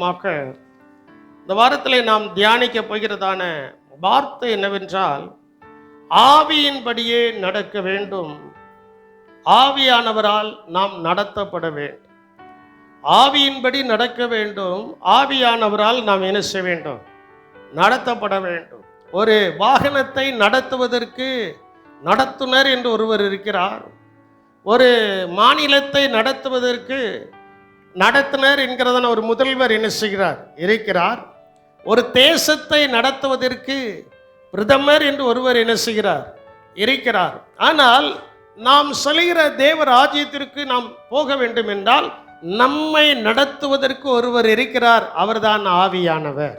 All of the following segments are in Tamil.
மூலமாக இந்த வாரத்தில் நாம் தியானிக்க போகிறதான வார்த்தை என்னவென்றால், ஆவியின்படியே நடக்க வேண்டும். ஆவியானவரால் நாம் நடத்தப்பட வேண்டும். ஆவியின்படி நடக்க வேண்டும். ஆவியானவரால் நாம் என்ன செய்ய வேண்டும்? நடத்தப்பட வேண்டும். ஒரு வாகனத்தை நடத்துவதற்கு நடத்துனர் என்று ஒருவர் இருக்கிறார். ஒரு மாநிலத்தை நடத்துவதற்கு நடத்துனர் என்கிறதான ஒரு முதல்வர் என்ன செய்கிறார்? இருக்கிறார். ஒரு தேசத்தை நடத்துவதற்கு பிரதமர் என்று ஒருவர் என்ன செய்கிறார்? இருக்கிறார். ஆனால் நாம் சொல்கிற தேவ ராஜ்யத்திற்கு நாம் போக வேண்டும் என்றால் நம்மை நடத்துவதற்கு ஒருவர் இருக்கிறார். அவர்தான் ஆவியானவர்.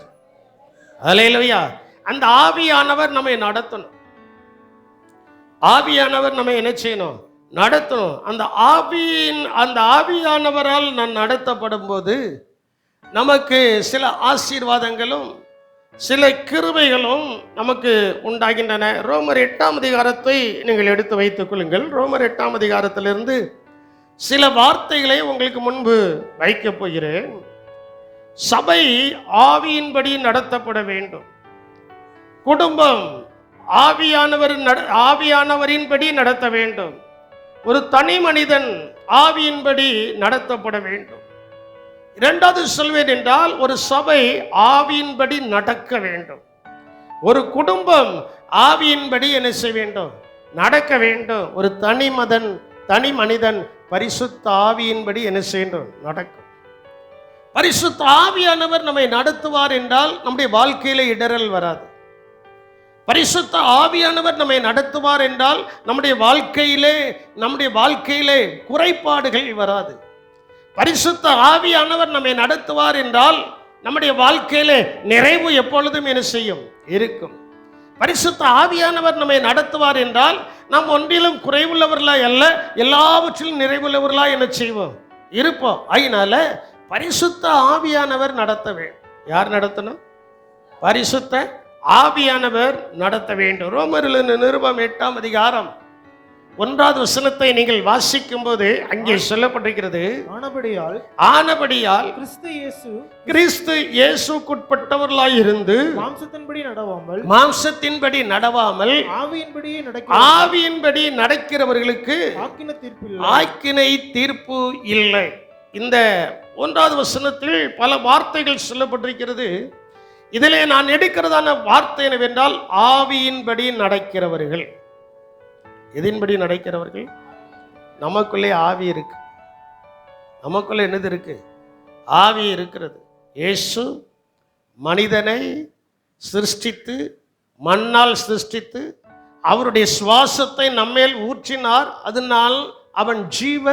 அல்லேலூயா. அந்த ஆவியானவர் நம்மை நடத்தணும். ஆவியானவர் நம்மை என்ன செய்யணும்? நடத்தணும். அந்த ஆவியானவரால் நான் நடத்தப்படும் போது நமக்கு சில ஆசீர்வாதங்களும் சில கிருபைகளும் நமக்கு உண்டாகின்றன. ரோமர் 8ஆம் அதிகாரத்தை நீங்கள் எடுத்து வைத்துக் கொள்ளுங்கள். ரோமர் 8ஆம் அதிகாரத்திலிருந்து சில வார்த்தைகளை உங்களுக்கு முன்பு வைக்கப் போகிறேன். சபை ஆவியின்படி நடத்தப்பட வேண்டும். குடும்பம் ஆவியானவரின்படி நடத்த வேண்டும். ஒரு தனி மனிதன் ஆவியின்படி நடத்தப்பட வேண்டும். இரண்டாவது சொல்வேன் என்றால், ஒரு சபை ஆவியின்படி நடக்க வேண்டும். ஒரு குடும்பம் ஆவியின்படி என்ன செய்ய வேண்டும்? நடக்க வேண்டும். ஒரு தனி மனிதன் பரிசுத்த ஆவியின்படி என்ன செய்யணும்? நடக்கும். பரிசுத்த ஆவியானவர் நம்மை நடத்துவார் என்றால் நம்முடைய வாழ்க்கையில இடரல் வராது. பரிசுத்த ஆவியானவர் நம்மை நடத்துவார் என்றால் நம்முடைய வாழ்க்கையிலே குறைபாடுகள் வராது. பரிசுத்த ஆவியானவர் நம்மை நடத்துவார் என்றால் நம்முடைய வாழ்க்கையிலே நிறைவு எப்பொழுதும் என்ன செய்யும்? இருக்கும். பரிசுத்த ஆவியானவர் நம்மை நடத்துவார் என்றால் நாம் ஒன்றிலும் குறைவுள்ளவர்களா அல்ல, எல்லாவற்றிலும் நிறைவுள்ளவர்களா என்ன செய்வோம்? இருப்போம். அதனால பரிசுத்த ஆவியானவர் நடத்த வேண்டும். யார் நடத்தணும்? பரிசுத்த ஆவியானவர் நடத்த வேண்டும். ரோமரின் நிருபம் 8ஆம் அதிகாரம் 1வது வசனத்தை நீங்கள் வாசிக்கும் போது அங்கே சொல்லப்பட்டிருக்கிறது, ஆனபடியால் கிறிஸ்து இயேசுக்குட்பட்டவர்களாய் இருந்து மாம்சத்தின்படி நடவாமல் ஆவியின்படி நடக்கிறவர்களுக்கு ஆக்கினை தீர்ப்பு இல்லை. இந்த 1வது வசனத்தில் பல வார்த்தைகள் சொல்லப்பட்டிருக்கிறது. இதிலே நான் எடுக்கிறதான வார்த்தை என்னவென்றால், ஆவியின்படி நடக்கிறவர்கள். எதின்படி நடக்கிறவர்கள்? நமக்குள்ளே ஆவி இருக்கு. நமக்குள்ளே என்னது இருக்கு? ஆவி இருக்கிறது. இயேசு மனிதனை சிருஷ்டித்து, மண்ணால் சிருஷ்டித்து, அவருடைய சுவாசத்தை நம்மேல் ஊற்றினார். அதனால் அவன் ஜீவ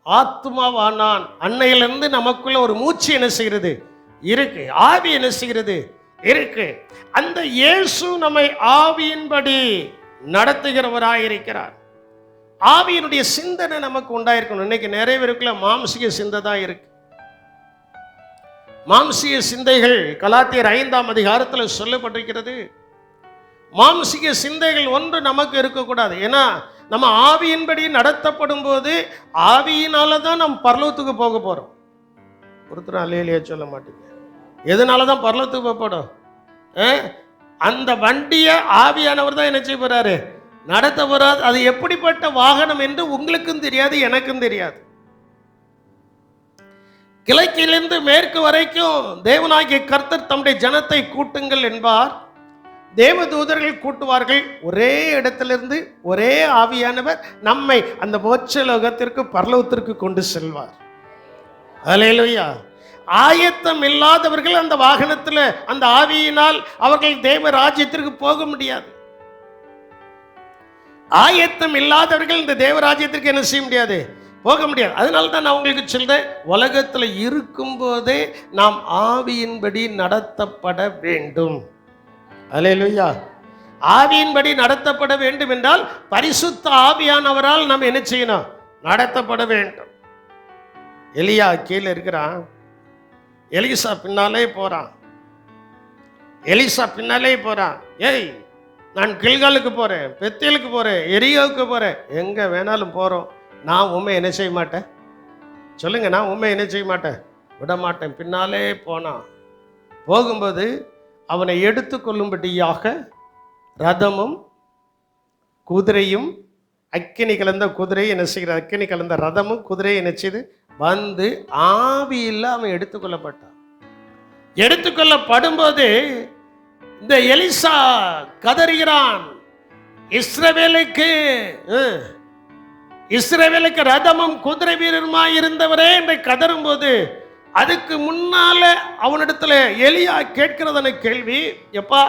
ஆத்மாவானான். அன்னையிலிருந்து நமக்குள்ள ஒரு மூச்சு என்ன செய்கிறது? இருக்கு. ஆவி என்ன செய்கிறது? இருக்கு. அந்த இயேசு நம்மை ஆவியின்படி நடத்துகிறவராயிருக்கிறார். ஆவியினுடைய சிந்தனை நமக்கு உண்டாயிருக்கணும். இன்னைக்கு நிறைய பேருக்குள்ள மாம்சிக சிந்தை தான் இருக்கு. மாம்சிக சிந்தைகள் கலாத்தியர் 5ஆம் அதிகாரத்தில் சொல்லப்பட்டிருக்கிறது. மாம்சிக சிந்தைகள் ஒன்று நமக்கு இருக்கக்கூடாது. ஏன்னா நம்ம ஆவியின்படி நடத்தப்படும் போது ஆவியினால தான் நம்ம பரலோகத்துக்கு போக போறோம். ஒருத்தர் அல்லேலூயா சொல்ல மாட்டீங்க. எதனால தான் பரலோகத்துக்கு போகப்படும்? அந்த வண்டியை ஆவியானவர் தான் என்ன செய்ய போறாரு? நடத்த போறாரு. அது எப்படிப்பட்ட வாகனம் என்று உங்களுக்கும் தெரியாது, எனக்கும் தெரியாது. கிழக்கிலிருந்து மேற்கு வரைக்கும் தேவனாகிய கர்த்தர் தம்முடைய ஜனத்தை கூட்டுங்கள் என்பார். தேவதூதர்கள் கூட்டுவார்கள். ஒரே இடத்திலிருந்து ஒரே ஆவியானவர் நம்மை அந்த மோட்ச லோகத்திற்கு பரலோகத்திற்கு கொண்டு செல்வார். அல்லேலூயா. ஆயத்தம் இல்லாதவர்கள் அந்த வாகனத்தில் அந்த ஆவியினால் அவர்கள் தேவ ராஜ்யத்திற்கு போக முடியாது. ஆயத்தம் இல்லாதவர்கள் இந்த தேவ ராஜ்யத்திற்கு என்ன செய்ய முடியாது? போக முடியாது. அதனால தான் நான் உங்களுக்கு சொல்றேன், உலகத்தில் இருக்கும் போதே நாம் ஆவியின்படி நடத்தப்பட வேண்டும். அல்லேலூயா. ஆவியின்படி நடத்தப்பட வேண்டும் என்றால் பரிசுத்த ஆவியானவரால் நாம் என்ன செய்யணும்? நடத்தப்பட வேண்டும். எலியா கீழே இருக்கிறான். எலிசா பின்னாலே போறான். ஏய், நான் கில்காலுக்கு போறேன், பெத்தேலுக்கு போறேன், எரியோவுக்கு போறேன், எங்க வேணாலும் போறோம். நான் உண்மை என்ன செய்ய மாட்டேன்? சொல்லுங்க, நான் உண்மை என்ன செய்ய மாட்டேன்? விடமாட்டேன். பின்னாலே போனான். போகும்போது அவனை எடுத்துக்கொள்ளும்படியாக ரதமும் குதிரையும், அக்கினி கலந்த குதிரை என்ன செய்கிற, அக்கினி கலந்த ரதமும் குதிரையை என்ன செய்து வந்து ஆவியில் அவன் எடுத்துக்கொள்ளப்பட்டான். எடுத்துக்கொள்ளப்படும்போது இந்த எலிசா கதறுகிறான், இஸ்ரவேலுக்கு ரதமும் குதிரை வீரருமாய் இருந்தவரே என்று கதறும் போது, அதுக்கு முன்னால அவனிடத்துல எலியா கேட்கிறதான கேள்வி, எப்பா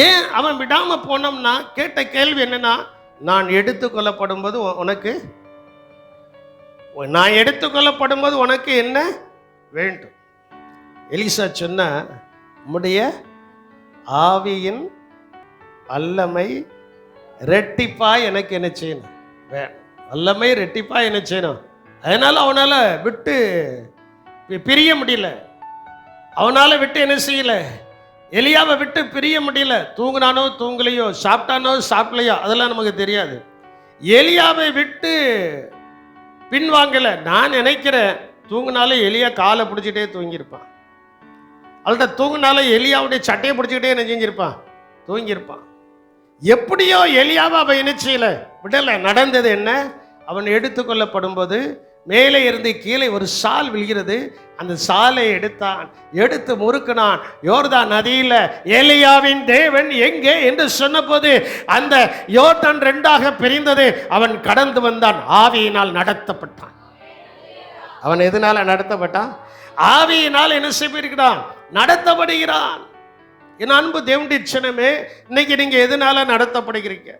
ஏன் அவன் விடாம போனோம்னா, கேட்ட கேள்வி என்னன்னா, நான் எடுத்துக்கொள்ளப்படும் போது உனக்கு, நான் எடுத்துக்கொள்ளப்படும் போது உனக்கு என்ன வேண்டும்? எலிசா சொன்ன, உம்முடைய ஆவியின் வல்லமை ரெட்டிப்பா எனக்கு என்ன செய்யணும், வல்லமை ரெட்டிப்பா என்ன செய்யணும். அதனால அவனால விட்டு பிரிய முடியல. அவனால விட்டு என்ன செய்யல, எலியாவை விட்டு பிரிய முடியல. தூங்கினானோ தூங்கலையோ, சாப்பிட்டானோ சாப்பிடலையோ, அதெல்லாம் நமக்கு தெரியாது. எலியாவை விட்டு பின்வாங்கல. நான் நினைக்கிறேன் தூங்கினாலும் எலியா காலை பிடிச்சிட்டே தூங்கியிருப்பான். அவள்கிட்ட தூங்கினாலும் எலியாவுடைய சட்டையை பிடிச்சிக்கிட்டே என்ன செஞ்சிருப்பான், தூங்கியிருப்பான். எப்படியோ எலியாவை அவன் என்ன செய்யல, விடலை. நடந்தது என்ன, அவன் எடுத்துக்கொள்ளப்படும் போது மேலே இருந்து கீழே ஒரு சால் விழுகிறது. அந்த சாலை எடுத்தான், எடுத்து முறுக்கினான். யோர்தான் நதியில் எலியாவின் தேவன் எங்கே என்று சொன்னபோது அந்த யோர்தான் ரெண்டாக பிரிந்தது. அவன் கடந்து வந்தான், ஆவியினால் நடத்தப்பட்டான். அவன் எதனால நடத்தப்பட்டான்? ஆவியினால் என்ன செய்கிறான், நடத்தப்படுகிறான். என் அன்பு தேவனுடைய ஜனமே, இன்னைக்கு நீங்க எதனால நடத்தப்படுகிறீங்க?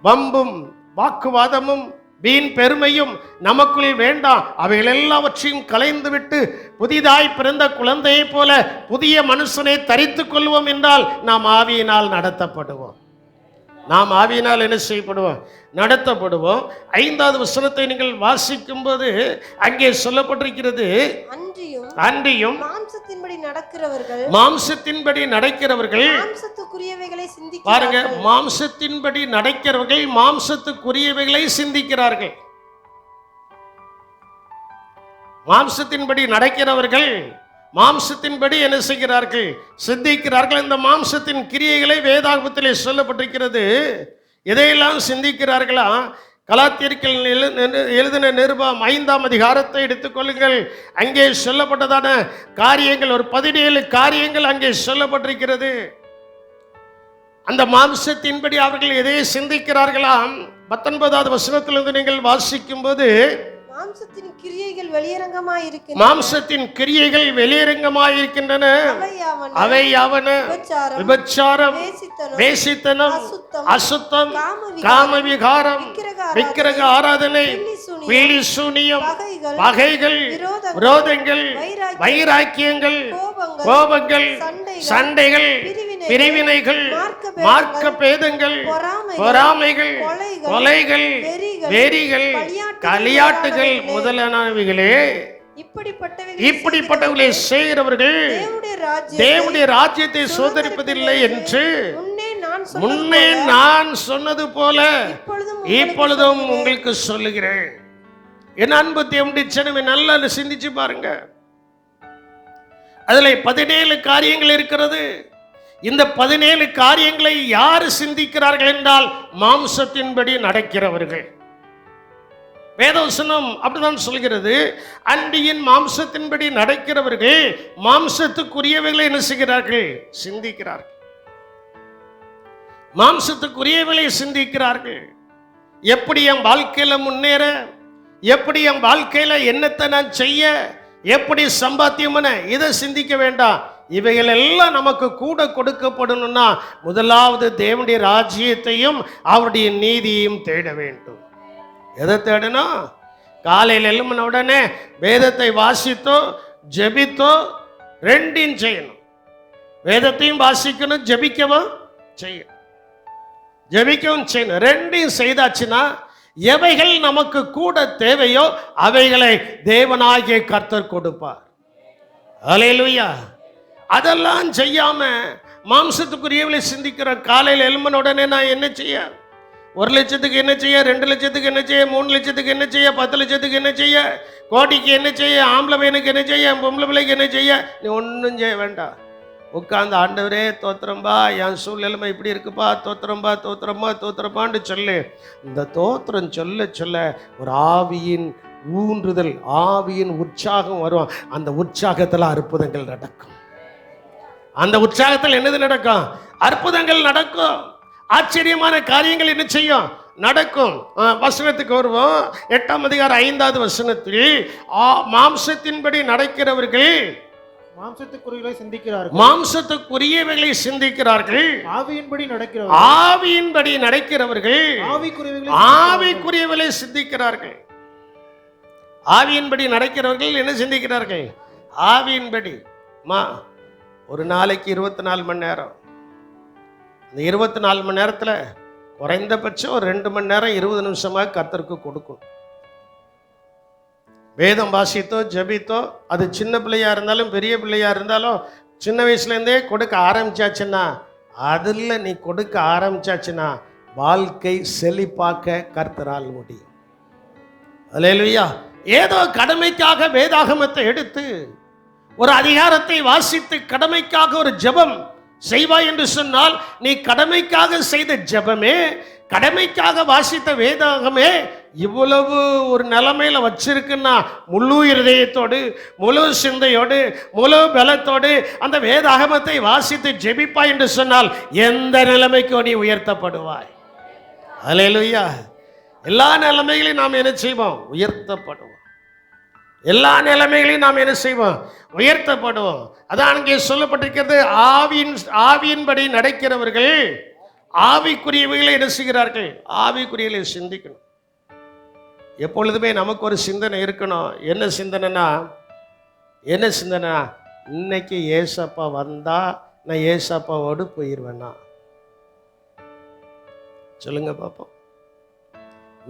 வம்பும் வாக்குவாதமும் வீண் பெருமையும் நமக்குள் வேண்டாம். அவைகள் எல்லாவற்றையும் கலைந்து விட்டு புதிதாய் பிறந்த குழந்தையை போல புதிய மனுஷனை தரித்துக் கொள்வோம் என்றால் நாம் ஆவியினால் நடத்தப்படுவோம். நாம் ஆவியினால் என்ன செய்யப்படுவோம், நடத்தப்படுவோம். 5வது வசனத்தை நீங்கள் வாசிக்கும் போது அங்கே சொல்லப்பட்டிருக்கிறது, அன்றியும் மாம்சத்தின்படி நடக்கிறவர்கள் மாம்சத்துக்குரியவைகளை சிந்திக்கிறார்கள். பாருங்க, மாம்சத்தின்படி நடக்கிறவர்கள் மாம்சத்துக்குரியவைகளை சிந்திக்கிறார்கள். மாம்சத்தின்படி நடக்கிறவர்கள் மாம்சத்தின்படி என்ன செய்கிறார்கள், சிந்திக்கிறார்கள். இந்த மாம்சத்தின் கிரியைகளை வேதாகமத்திலே சொல்லப்பட்டிருக்கிறது. எதையெல்லாம் சிந்திக்கிறார்களா? கலாத்தியர்கள் எழுதின நிருபம் 5ஆம் அதிகாரத்தை எடுத்துக்கொள்ளுங்கள். அங்கே சொல்லப்பட்டதான காரியங்கள் ஒரு 17 காரியங்கள் அங்கே சொல்லப்பட்டிருக்கிறது. அந்த மாம்சத்தின்படி அவர்கள் எதையை சிந்திக்கிறார்களாம்? 19வது வசனத்திலிருந்து நீங்கள் வாசிக்கும் போது, மாம்சத்தின் கிரியைகள் வெளியரங்கமாயிருக்கின்றன. அவையாவன விபச்சாரம், வேசித்தனம், அசுத்தம், காமவிகாரம், விக்கிரக ஆராதனை, பீலி சூனியம், பகைகள், விரோதங்கள், வைராக்கியங்கள், கோபங்கள், சண்டைகள், பிரிவினைகள், மார்க்க பேதங்கள், பொறாமைகள், கொலைகள், வெறிகள், களியாட்டுகள் முதலானவைகளே, இப்படிப்பட்டவர்களை செய்கிறவர்கள் தேவனுடைய ராஜ்யத்தை சோதரிப்பதில்லை என்று முன்னே நான் சொன்னது போல இப்பொழுதும் உங்களுக்கு சொல்லுகிறேன். என் அன்பு தேவனுடைய ஜனமே, நல்லா சிந்திச்சு பாருங்க. அதுல 17 காரியங்கள் இருக்கிறது. இந்த 17 காரியங்களை யார் சிந்திக்கிறார்கள் என்றால் மாம்சத்தின்படி நடக்கிறவர்கள். வேதவசனம் அப்படிதான் சொல்கிறது. அன்றியின் மாம்சத்தின்படி நடக்கிறவர்கள் மாம்சத்துக்குரியவைகளை என்ன செய்கிறார்கள், சிந்திக்கிறார்கள். மாம்சத்துக்குரியவைகளை சிந்திக்கிறார்கள். எப்படி என் வாழ்க்கையில முன்னேற, எப்படி என் வாழ்க்கையில என்னத்தை நான் செய்ய, எப்படி சம்பாத்தியமான, இதை சிந்திக்க வேண்டாம். இவைகள் எல்லாம் நமக்கு கூட கொடுக்கப்படணும்னா முதலாவது தேவனுடைய ராஜ்யத்தையும் அவருடைய நீதியையும் தேட வேண்டும். எதை தேடணும்? காலையில் எழும்பின உடனே வேதத்தை வாசித்தோ ஜெபித்தோ ரெண்டையும் செய்யணும். வேதத்தையும் வாசிக்கணும், ஜெபிக்கவும் செய்யணும். ரெண்டையும் செய்தாச்சுன்னா எவைகள் நமக்கு கூட தேவையோ அவைகளை தேவனாகிய கர்த்தர் கொடுப்பார். அல்லேலூயா. அதெல்லாம் செய்யாம மாம்சத்துக்குரியவளை சிந்திக்கிற காலையில் எழும்பின உடனே நான் என்ன செய்ய, 1 லட்சத்துக்கு என்ன செய்ய, 2 லட்சத்துக்கு என்ன செய்ய, 3 லட்சத்துக்கு என்ன செய்ய, 10 லட்சத்துக்கு என்ன செய்ய, கோடிக்கு என்ன செய்ய, ஆம்பளை பையனுக்கு என்ன செய்ய, பொம்பளை பிள்ளைக்கு என்ன செய்ய, நீ ஒன்றும் செய்ய வேண்டாம். உட்காந்து ஆண்டவரே தோத்திரம்பா, என் சூழ்நிலைமை இப்படி இருக்குப்பா, தோத்திரம்பா தோத்திரம்பா தோத்திரப்பான்னு சொல்லு. இந்த தோத்திரம் சொல்ல சொல்ல ஒரு ஆவியின் ஊன்றுதல், ஆவியின் உற்சாகம் வரும். அந்த உற்சாகத்தில் அற்புதங்கள் நடக்கும். அந்த உற்சாகத்தில் என்னது நடக்கும்? அற்புதங்கள் நடக்கும். ஆச்சரியமான காரியங்கள் என்ன செய்யும்? நடக்கும். வசனத்துக்கு வருவோம். 8ஆம் அதிகாரம் 5வது வசனத்தில், மாம்சத்தின்படி நடக்கிறவர்கள் மாம்சத்துக்குரியவைகளை சிந்திக்கிறார்கள், மாம்சத்துக்குரியவைகளை சிந்திக்கிறார்கள். ஆவியின்படி நடக்கிறவர்கள் ஆவிக்குரியவைகளை சிந்திக்கிறார்கள். ஆவியின்படி நடக்கிறவர்கள் என்ன சிந்திக்கிறார்கள்? ஆவியின்படி. ஒரு நாளைக்கு 24 மணி நேரம். இந்த 24 மணி நேரத்தில் குறைந்தபட்சம் ஒரு 2 மணி நேரம் 20 நிமிஷமாக கர்த்தருக்கு கொடுக்கும். வேதம் வாசித்தோ ஜபித்தோ, அது சின்ன பிள்ளையா இருந்தாலும் பெரிய பிள்ளையா இருந்தாலும், சின்ன வயசுலேருந்தே கொடுக்க ஆரம்பிச்சாச்சுன்னா, அதில் நீ கொடுக்க ஆரம்பிச்சாச்சுன்னா வாழ்க்கை செழிப்பாக்க கர்த்தரால் முடியும். அல்லேலூயா. ஏதோ கடமைக்காக வேதாகமத்தை எடுத்து ஒரு அதிகாரத்தை வாசித்து கடமைக்காக ஒரு ஜெபம் செய்வாய் என்று சொன்னால், நீ கடமைக்காக செய்த ஜெபமே, கடமைக்காக வாசித்த வேதாகமே இவ்வளவு ஒரு நிலைமையில வச்சிருக்குன்னா, முழு இருதயத்தோடு, முழு சிந்தையோடு, முழு பலத்தோடு அந்த வேதாகமத்தை வாசித்து ஜெபிப்பாய் என்று சொன்னால் எந்த நிலைமைக்கும் நீ உயர்த்தப்படுவாய். அல்லேலூயா. எல்லா நிலைமைகளையும் நாம் என்ன செய்வோம்? உயர்த்தப்படுவோம். எல்லா நிலைமைகளையும் நாம் என்ன செய்வோம்? உயர்த்தப்படுவோம். அதான் அங்கே சொல்லப்பட்டிருக்கிறது, ஆவியின்படி நடக்கிறவர்கள் ஆவிக்குரியவைகளை என்ன செய்கிறார்கள்? ஆவிக்குரியவை சிந்திக்கணும். எப்பொழுதுமே நமக்கு ஒரு சிந்தனை இருக்கணும். என்ன சிந்தனைனா, இன்னைக்கு ஏசப்பா வந்தா நான் ஏசப்பாவோடு போயிடுவேனா? சொல்லுங்க பாப்போம்.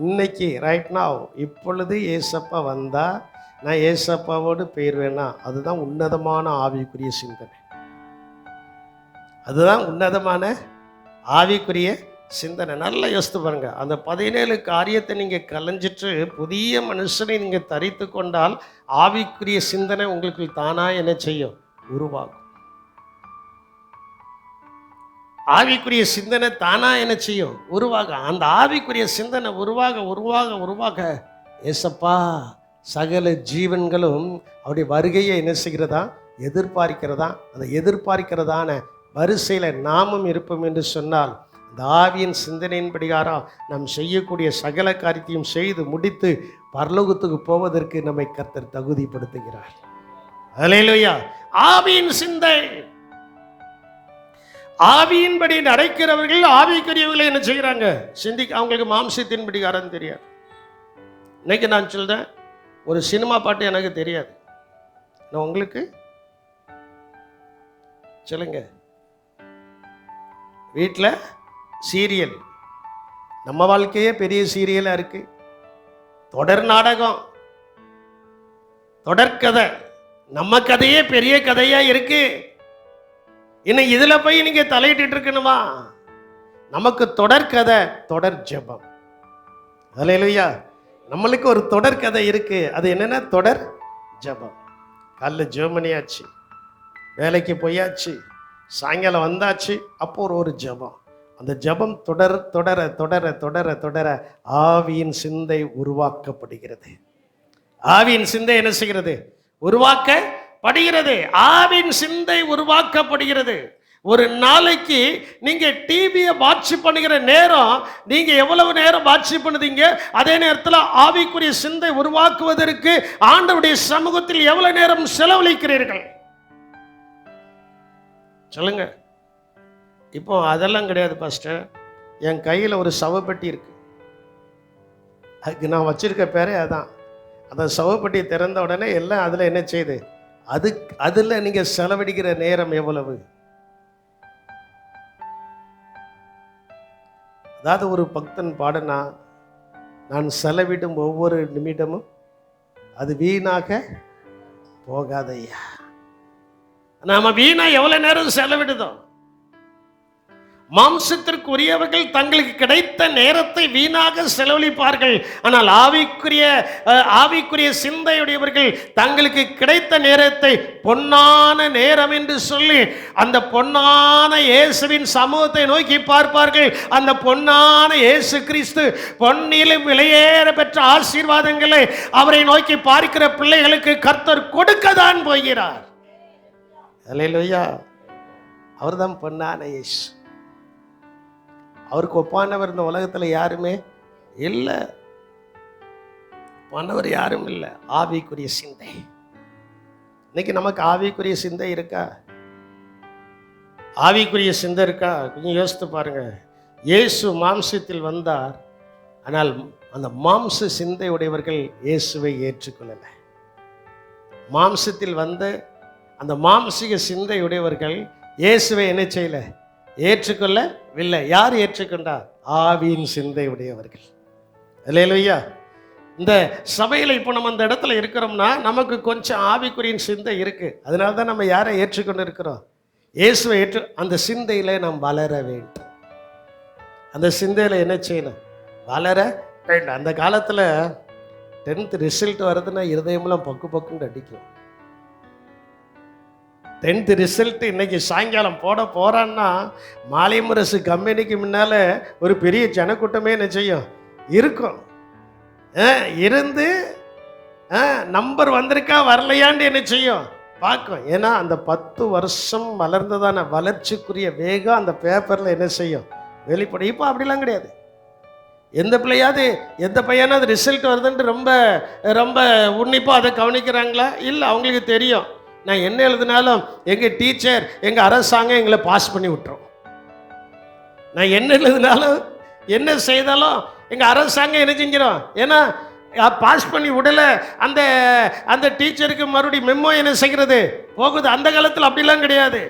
இன்னைக்கு ரைட் நாவ், இப்பொழுது ஏசப்பா வந்தா நான் ஏசப்பாவோடு போயிடுவேனா? அதுதான் உன்னதமான ஆவிக்குரிய சிந்தனை. அதுதான் உன்னதமான ஆவிக்குரிய சிந்தனை. நல்லா யோசித்து பாருங்க. அந்த 17 காரியத்தை நீங்கள் கலைஞ்சிட்டு புதிய மனுஷனை நீங்கள் தரித்து கொண்டால் ஆவிக்குரிய சிந்தனை உங்களுக்கு தானா என்ன செய்யும்? உருவாகும். ஆவிக்குரிய சிந்தனை தானா என்ன செய்யும்? உருவாக. அந்த ஆவிக்குரிய சிந்தனை உருவாக ஏசப்பா சகல ஜீவன்களும் அவருடைய வருகையை என்ன செய்கிறதா? எதிர்பார்க்கிறதா. அந்த எதிர்பார்க்கிறதான வரிசையில் நாமும் இருப்போம் என்று சொன்னால், அந்த ஆவியின் சிந்தனையின்படியாரம் நாம் செய்யக்கூடிய சகல காரியத்தையும் செய்து முடித்து பரலோகத்துக்கு போவதற்கு நம்மை கர்த்தர் தகுதிப்படுத்துகிறார். அல்லேலூயா. ஆவியின் சிந்தை. ஆவியின்படி நடக்கிறவர்கள் ஆவிக்குரியவர்களை என்ன செய்கிறாங்க? அவங்களுக்கு மாம்சத்தின்படியாரம் தெரியாது. இன்னைக்கு நான் சொல்றேன், ஒரு சினிமா பாட்டு எனக்கு தெரியாது. நான் உங்களுக்கு சொல்லுங்க. வீட்டில் சீரியல், நம்ம வாழ்க்கையே பெரிய சீரியலாக இருக்கு. தொடர் நாடகம், தொடர்கதை, நம்ம கதையே பெரிய கதையாக இருக்கு. இன்னும் இதில் போய் நீங்கள் தலையிட்டு இருக்கணுமா? நமக்கு தொடர்கதை, தொடர் ஜெபம். அல்லேலூயா. நம்மளுக்கு ஒரு தொடர் கதை இருக்கு. அது என்னன்னா தொடர் ஜெபம். காலைல ஜெர்மனியாச்சு, வேலைக்கு போயாச்சு, சாயங்காலம் வந்தாச்சு, அப்போ ஒரு ஜெபம். அந்த ஜெபம் தொடர தொடர தொடர தொடர தொடர ஆவியின் சிந்தை உருவாக்கப்படுகிறது. ஆவியின் சிந்தை என்ன செய்கிறது? உருவாக்கப்படுகிறது. ஆவியின் சிந்தை உருவாக்கப்படுகிறது. ஒரு நாளைக்கு நீங்க டிவியை வாட்ச் பண்ணுகிற நேரம், நீங்க எவ்வளவு நேரம் வாட்ச் பண்ணுதீங்க? அதே நேரத்தில் ஆவிக்குரிய சிந்தை உருவாக்குவதற்கு ஆண்டவருடைய சமூகத்தில் எவ்வளவு நேரம் செலவழிக்கிறீர்கள்? சொல்லுங்க. இப்போ அதெல்லாம் கிடையாது பாஸ்டர். என் கையில் ஒரு சவப்பெட்டி இருக்கு, அதுக்கு நான் வச்சிருக்க பேரே அதான். அந்த சவப்பெட்டியை திறந்த உடனே எல்லாம் அதில் என்ன செய்யுது? அதில் நீங்கள் செலவழிக்கிற நேரம் எவ்வளவு? அதாவது ஒரு பக்தன் பாடனா, நான் செலவிடும் ஒவ்வொரு நிமிடமும் அது வீணாக போகாதையா. நாம வீணா எவ்வளவு நேரம் செலவிடுதோம்? மாம்சத்திற்குரியவர்கள் தங்களுக்கு கிடைத்த நேரத்தை வீணாக செலவழிப்பார்கள். ஆனால் ஆவிக்குரிய சிந்தையுடையவர்கள் தங்களுக்கு கிடைத்த நேரத்தை பொன்னான நேரம் என்று சொல்லி அந்த பொன்னான இயேசுவின் சமூகத்தை நோக்கி பார்ப்பார்கள். அந்த பொன்னான இயேசு கிறிஸ்து பொன்னிலும் விலையேற பெற்ற ஆசீர்வாதங்களை அவரை நோக்கி பார்க்கிற பிள்ளைகளுக்கு கர்த்தர் கொடுக்கத்தான் போகிறார். அல்லேலூயா. அவர்தான் பொன்னான இயேசு. அவருக்கு ஒப்பானவர் இந்த உலகத்தில் யாருமே இல்லை. ஒப்பானவர் யாரும் இல்லை. ஆவிக்குரிய சிந்தை. இன்னைக்கு நமக்கு ஆவிக்குரிய சிந்தை இருக்கா? ஆவிக்குரிய சிந்தை இருக்கா? கொஞ்சம் யோசித்து பாருங்க. இயேசு மாம்சத்தில் வந்தார். ஆனால் அந்த மாம்ச சிந்தை உடையவர்கள் இயேசுவை ஏற்றுக்கொள்ளலை. மாம்சத்தில் வந்த அந்த மாம்சிக சிந்தை உடையவர்கள் இயேசுவை என்ன செய்யல? ஏற்றுக்கொள்ளவில்லை. யார் ஏற்றுக்கொண்டார்? ஆவியின் சிந்தை உடையவர்கள். அல்லேலூயா. இந்த சபையில் இப்போ நம்ம அந்த இடத்துல இருக்கிறோம்னா நமக்கு கொஞ்சம் ஆவிக்குரிய சிந்தை இருக்கு. அதனால தான் நம்ம யாரை ஏற்றுக்கொண்டு இருக்கிறோம்? இயேசுவை அந்த சிந்தையில நாம் வளர வேண்டும். அந்த சிந்தையில என்ன செய்யணும்? வளர வேண்டும். அந்த காலத்தில் 10th ரிசல்ட் வருதுன்னா இருதயமெல்லாம் பக்கு பக்குன்னு அடிக்கும். 10th ரிசல்ட் இன்னைக்கு சாயங்காலம் போட போறான்னா மாலை முரசு கம்பெனிக்கு முன்னால ஒரு பெரிய ஜனக்கூட்டமே என்ன செய்யும்? இருக்கும். இருந்து நம்பர் வந்திருக்கா வரலையான்னு என்ன செய்யும்? பார்க்கும். ஏன்னா அந்த 10 வருஷம் வளர்ந்ததான வளர்ச்சிக்குரிய வேகம் அந்த பேப்பரில் என்ன செய்யும்? வெளிப்படும். இப்போ அப்படிலாம் கிடையாது. எந்த பிள்ளையாவது எந்த பையனாவது ரிசல்ட் வருதுன்ட்டு ரொம்ப ரொம்ப உன்னிப்பாக அதை கவனிக்கிறாங்களா? இல்லை. அவங்களுக்கு தெரியும், நான் என்ன எழுதினாலும் எங்கள் டீச்சர் எங்கள் அரசாங்கம் எங்களை பாஸ் பண்ணி விட்டுரும். நான் என்ன எழுதினாலும் என்ன செய்தாலும் எங்கள் அரசாங்கம் என்ன செஞ்சிடும்? ஏன்னா பாஸ் பண்ணி விடலை, அந்த அந்த டீச்சருக்கு மறுபடியும் மெம்மோ என்ன செய்கிறது? போகுது. அந்த காலத்தில் அப்படிலாம் கிடையாது.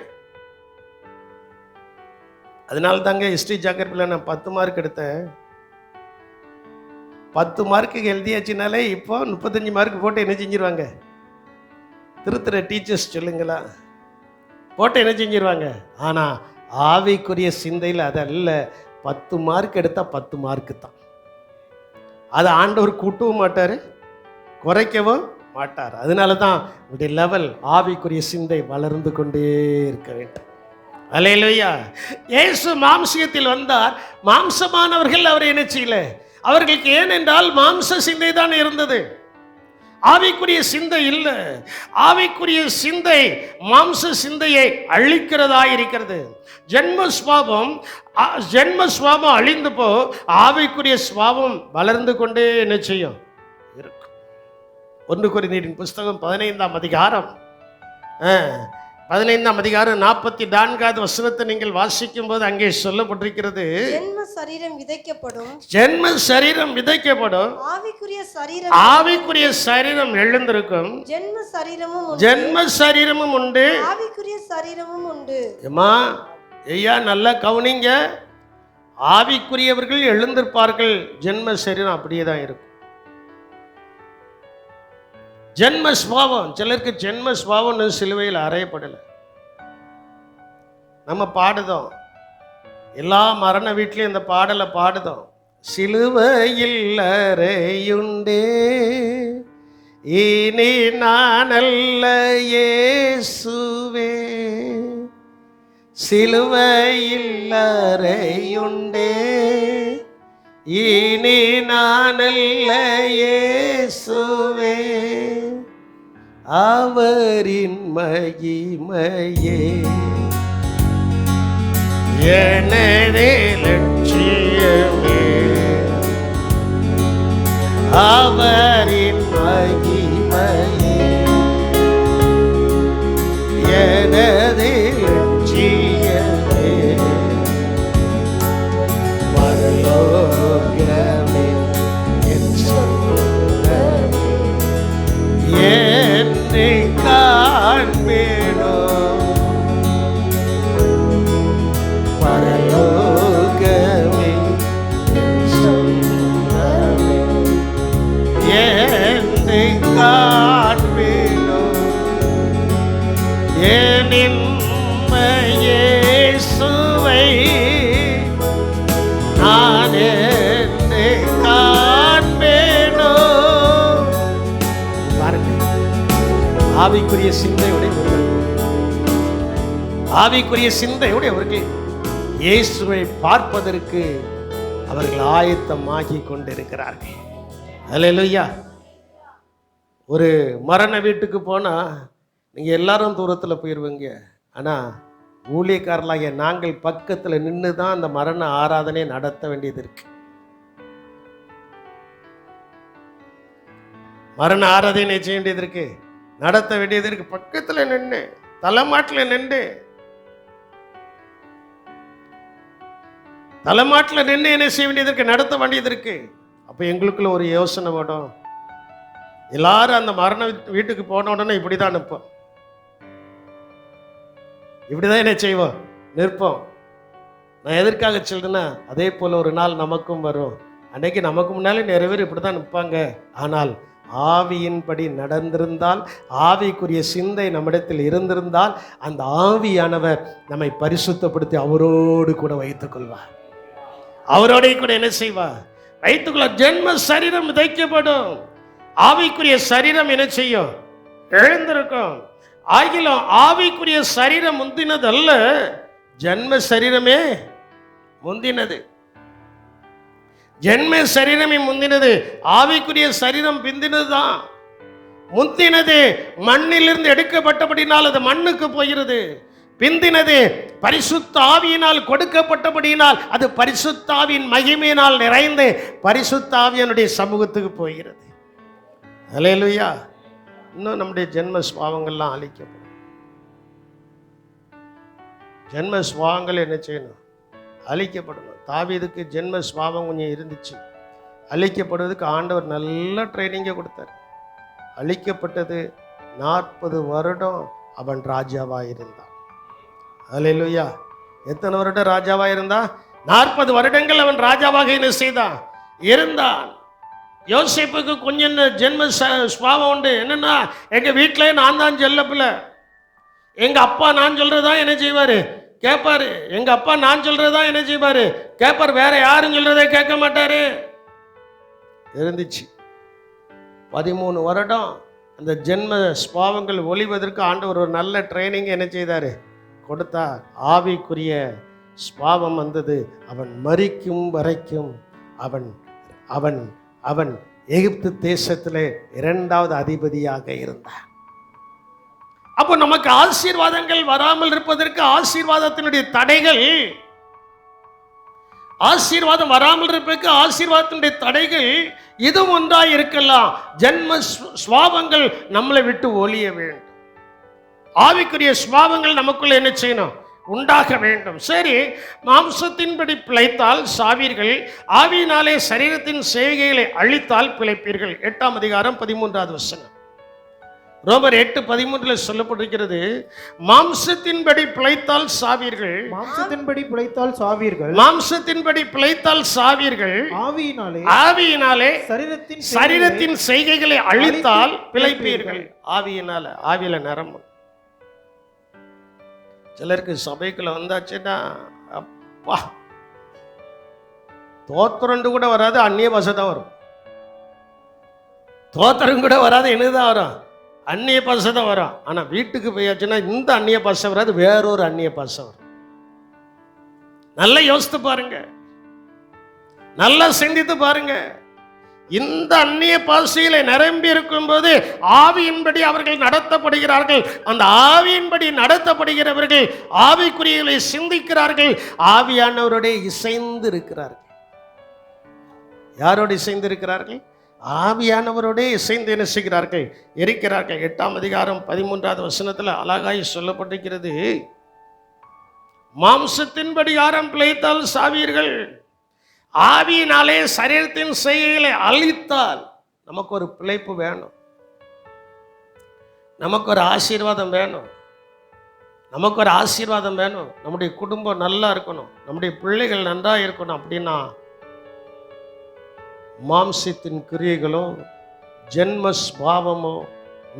அதனால தாங்க ஹிஸ்ட்ரி ஜாகிரபியில் நான் 10 மார்க் எடுத்தேன். 10 மார்க்குக்கு எழுதியாச்சுனாலே இப்போ 35 மார்க் போட்டு என்ன செஞ்சிருவாங்க? திருத்துற டீச்சர்ஸ் சொல்லுங்களா? போட்டு என்ன செஞ்சிருவாங்க? ஆனால் ஆவிக்குரிய சிந்தையில் அதல்ல. 10 மார்க் எடுத்தால் 10 மார்க்கு தான். அதை ஆண்டவர் கூட்டவும் மாட்டார், குறைக்கவும் மாட்டார். அதனால தான் உடைய லெவல் ஆவிக்குரிய சிந்தை வளர்ந்து கொண்டே இருக்க வேண்டும். அல்லேலூயா. இயேசு மாம்சத்தில் வந்தார். மாம்சமானவர்கள் அவரை என்ன செய்யல? அவர்களுக்கு ஏனென்றால் மாம்ச சிந்தை தான் இருந்தது, ஆவிக்குரிய சிந்தை இல்லை. ஆவிக்குரிய சிந்தை மாம்ச சிந்தையை அழிக்கிறதா இருக்கிறது. ஜென்ம சுவாபம் அழிந்து போ, ஆவிக்குரிய சுவாபம் வளர்ந்து கொண்டே என்ன செய்யும்? இருக்கும். 1 கொரிந்தியரின் புஸ்தகம் 15ஆம் அதிகாரம் 44வது வசனத்தை நீங்கள் வாசிக்கும் போது அங்கே சொல்லப்பட்டிருக்கிறது, ஜென்ம சரீரம் விதைக்கப்படும், ஆவிக்குரிய சரீரம் எழுந்திருக்கும், ஜென்ம சரீரமும் உண்டு, ஆவிக்குரிய சரீரமும் உண்டு. ஏமா ஐயா நல்லா கவனிங்க. ஆவிக்குரியவர்கள் எழுந்திருப்பார்கள், ஜென்ம சரீரம் அப்படியே தான் இருக்கும். ஜென்ம சுபாவம், சிலருக்கு ஜென்ம சுபாவம்னு சிலுவையில் அறையப்படலை. நம்ம பாடுதோம், எல்லா மரண வீட்லையும் இந்த பாடலை பாடுதோம். சிலுவையில் அறையுண்டே இனி நான் அல்ல இயேசுவே, சிலுவையில் அறையுண்டே இனி நான் அல்ல இயேசுவே, அவரின் மகிமையே எனது லட்சியமே, அவரின் மகிமையே எனது லட்சியமே, பரலோகமே என் சொந்தமே, என்னை காண்பேனோ, பரலோகமே என் சொந்தமே, என்னை ஆவிக்குரிய சிந்தையுடையவர்கள், ஆவிக்குரிய சிந்தையுடையவர்கள் இயேசுவை பார்ப்பதற்கு அவர்கள் ஆயத்தமாகி கொண்டிருக்கிறார்கள். அல்லேலூயா. ஒரு மரண வீட்டுக்கு போனால் நீங்கள் எல்லாரும் தூரத்தில் போயிடுவீங்க. ஆனால் ஊழியக்காரர்களாகிய நாங்கள் பக்கத்தில் நின்று தான் அந்த மரண ஆராதனை நடத்த வேண்டியது இருக்கு. மரண ஆராதனை செய்ய வேண்டியது இருக்கு, நடத்த வேண்டியது இருக்கு. பக்கத்தில் நின்று, தலைமாட்டில் நின்று, தலைமாட்டில் நின்று என்ன செய்ய வேண்டியது இருக்கு, நடத்த வேண்டியது இருக்கு. அப்போ எங்களுக்குள்ள ஒரு யோசனை வரும். எல்லாரும் அந்த மரண வீட்டுக்கு போன உடனே இப்படிதான் நிற்போம், இப்படிதான் என்ன செய்வோம், நிற்போம். நான் எதற்காக சொல்றேன்னா, அதே போல ஒரு நாள் நமக்கும் வரும். அன்னைக்கு நமக்கு முன்னாலே நிறைய பேர் இப்படிதான் நிற்பாங்க. ஆனால் ஆவியின்படி நடந்திருந்தால், ஆவிக்குரிய சிந்தை நம்மிடத்தில் இருந்திருந்தால், அந்த ஆவியானவர் நம்மை பரிசுத்தப்படுத்தி அவரோடு கூட வைத்துக் கொள்வார். அவரோட கூட என்ன செய்வார், வைத்துக்கொள்ள. ஜென்ம சரீரம் விதைக்கப்படும், ஆவிக்குரிய சரீரம் என்ன செய்யும், எழுந்திருக்கும். ஆகிலும் ஆவிக்குரிய சரீரம் முந்தினது அல்ல, ஜென்ம சரீரமே முந்தினது. ஜென்ம சரீரமே முந்தினது, ஆவிக்குரிய சரீரம் பிந்தினதுதான். முந்தினது மண்ணிலிருந்து எடுக்கப்பட்டபடினால் அது மண்ணுக்கு போகிறது. பிந்தினது பரிசுத்த ஆவியினால் கொடுக்கப்பட்டபடியினால் அது பரிசுத்த ஆவியின் மகிமையினால் நிறைந்து பரிசுத்த ஆவியினுடைய சமூகத்துக்கு போகிறது. அல்லேலூயா. இன்னும் நம்முடைய ஜென்ம சுபாவங்கள்லாம் அழிக்கப்படும். ஜென்ம சுபாவங்கள் என்ன செய்யணும், அழிக்கப்படணும். தாவீதுக்கு ஜென்ம சுபாவம் கொஞ்சம் இருந்துச்சு, அழிக்கப்படுவதற்கு ஆண்டவர் நல்ல ட்ரைனிங்கை கொடுத்தார். அழிக்கப்பட்டது 40 வருடம் அவன் ராஜாவாக இருந்தான். அல்லேலூயா. எத்தனை வருடம் ராஜாவாக இருந்தான்? 40 வருடங்கள் அவன் ராஜாவாக என்ன செய்தான், இருந்தான். யோசேப்புக்கு கொஞ்சம் ஜென்ம சுபாவம் உண்டு. என்னன்னா, எங்க வீட்டிலே நான் தான் செல்லப்பில்லை, எங்க அப்பா நான் சொல்றதா என்ன செய்வாரு, கேட்பாரு. எங்க அப்பா நான் சொல்றதா என்ன செய்வாரு, கேட்பாரு. வேற யாரும் சொல்றதே கேட்க மாட்டாரு. இருந்துச்சு 13 வருடம் அந்த ஜென்ம சுபாவங்கள் ஒளிவதற்கு ஆண்டவர் ஒரு நல்ல ட்ரைனிங் என்ன செய்தாரு, கொடுத்தார். ஆவிக்குரிய சுபாவம் வந்தது. அவன் மரிக்கும் வரைக்கும் அவன் அவன் அவன் எகிப்து தேசத்திலே 2வது அதிபதியாக இருந்தான். அப்போ நமக்கு ஆசீர்வாதங்கள் வராமல் இருப்பதற்கு ஆசீர்வாதத்தினுடைய தடைகள், ஆசீர்வாதம் வராமல் இருப்பதற்கு ஆசீர்வாதத்தினுடைய தடைகள் இதுவும் ஒன்றாய் இருக்கலாம். ஜென்ம சுபாவங்கள் நம்மளை விட்டு ஒழிய வேண்டும். ஆவிக்குரிய சுபாவங்கள் நமக்குள்ள என்ன செய்யணும், உண்டாக வேண்டும். சரி, மாம்சத்தின்படி பிழைத்தால் சாவீர்கள், ஆவியினாலே சரீரத்தின் செய்கைகளை அழித்தால் பிழைப்பீர்கள். 8ஆம் அதிகாரம் 13வது வசனம். ரோமர் 8:13 சொல்லப்பட்டிருக்கிறது, மாம்சத்தின்படி பிழைத்தால் சாவீர்கள், மாம்சத்தின்படி பிழைத்தால் சாவீர்கள், மாம்சத்தின்படி பிழைத்தால் சாவீர்கள், ஆவியினாலே சரீரத்தின் செய்கைகளை அழித்தால் பிழைப்பீர்கள். ஆவியினால, ஆவியில நரம்பு. சிலருக்கு சபைக்குள்ள வந்தாச்சுன்னா அப்பா தோத்திரண்டு கூட வராது, அந்நிய பாஷை தான் வரும். தோத்திரம் கூட வராது, என்னதான் வரும், அந்நிய பாஷை தான் வரும். ஆனால் வீட்டுக்கு போயாச்சுன்னா இந்த அந்நிய பாஷை வராது, வேறொரு அந்நிய பாஷை வரும். நல்லா யோசித்து பாருங்க, நல்லா சிந்தித்து பாருங்க. இந்த அந்நிய பாஷையில நிரம்பி இருக்கும் போது ஆவியின்படி அவர்கள் நடத்தப்படுகிறார்கள். அந்த ஆவியின்படி நடத்தப்படுகிறவர்கள் ஆவிக்குரியவர்களை சிந்திக்கிறார்கள், ஆவியானவரோட இசைந்து இருக்கிறார்கள். யாரோடு இசைந்து இருக்கிறார்கள்? ஆவியானவரோட இசைந்து என்ன செய்கிறார்கள், இருக்கிறார்கள். 8ஆம் அதிகாரம் 13வது வசனத்தில் அழகாய் சொல்லப்பட்டிருக்கிறது, மாம்சத்தின்படி யாரும் பிழைத்தால் சாவீர்கள், ஆவியினாலே சரீரத்தின் செய்கைகளை அழித்தால். நமக்கு ஒரு பிழைப்பு வேணும், நமக்கு ஒரு ஆசீர்வாதம் வேணும், நமக்கு ஒரு ஆசீர்வாதம் வேணும். நம்முடைய குடும்பம் நல்லா இருக்கணும், நம்முடைய பிள்ளைகள் நன்றாக இருக்கணும். அப்படின்னா மாம்சத்தின் கிரியைகளோ ஜென்ம ஸ்பாவமோ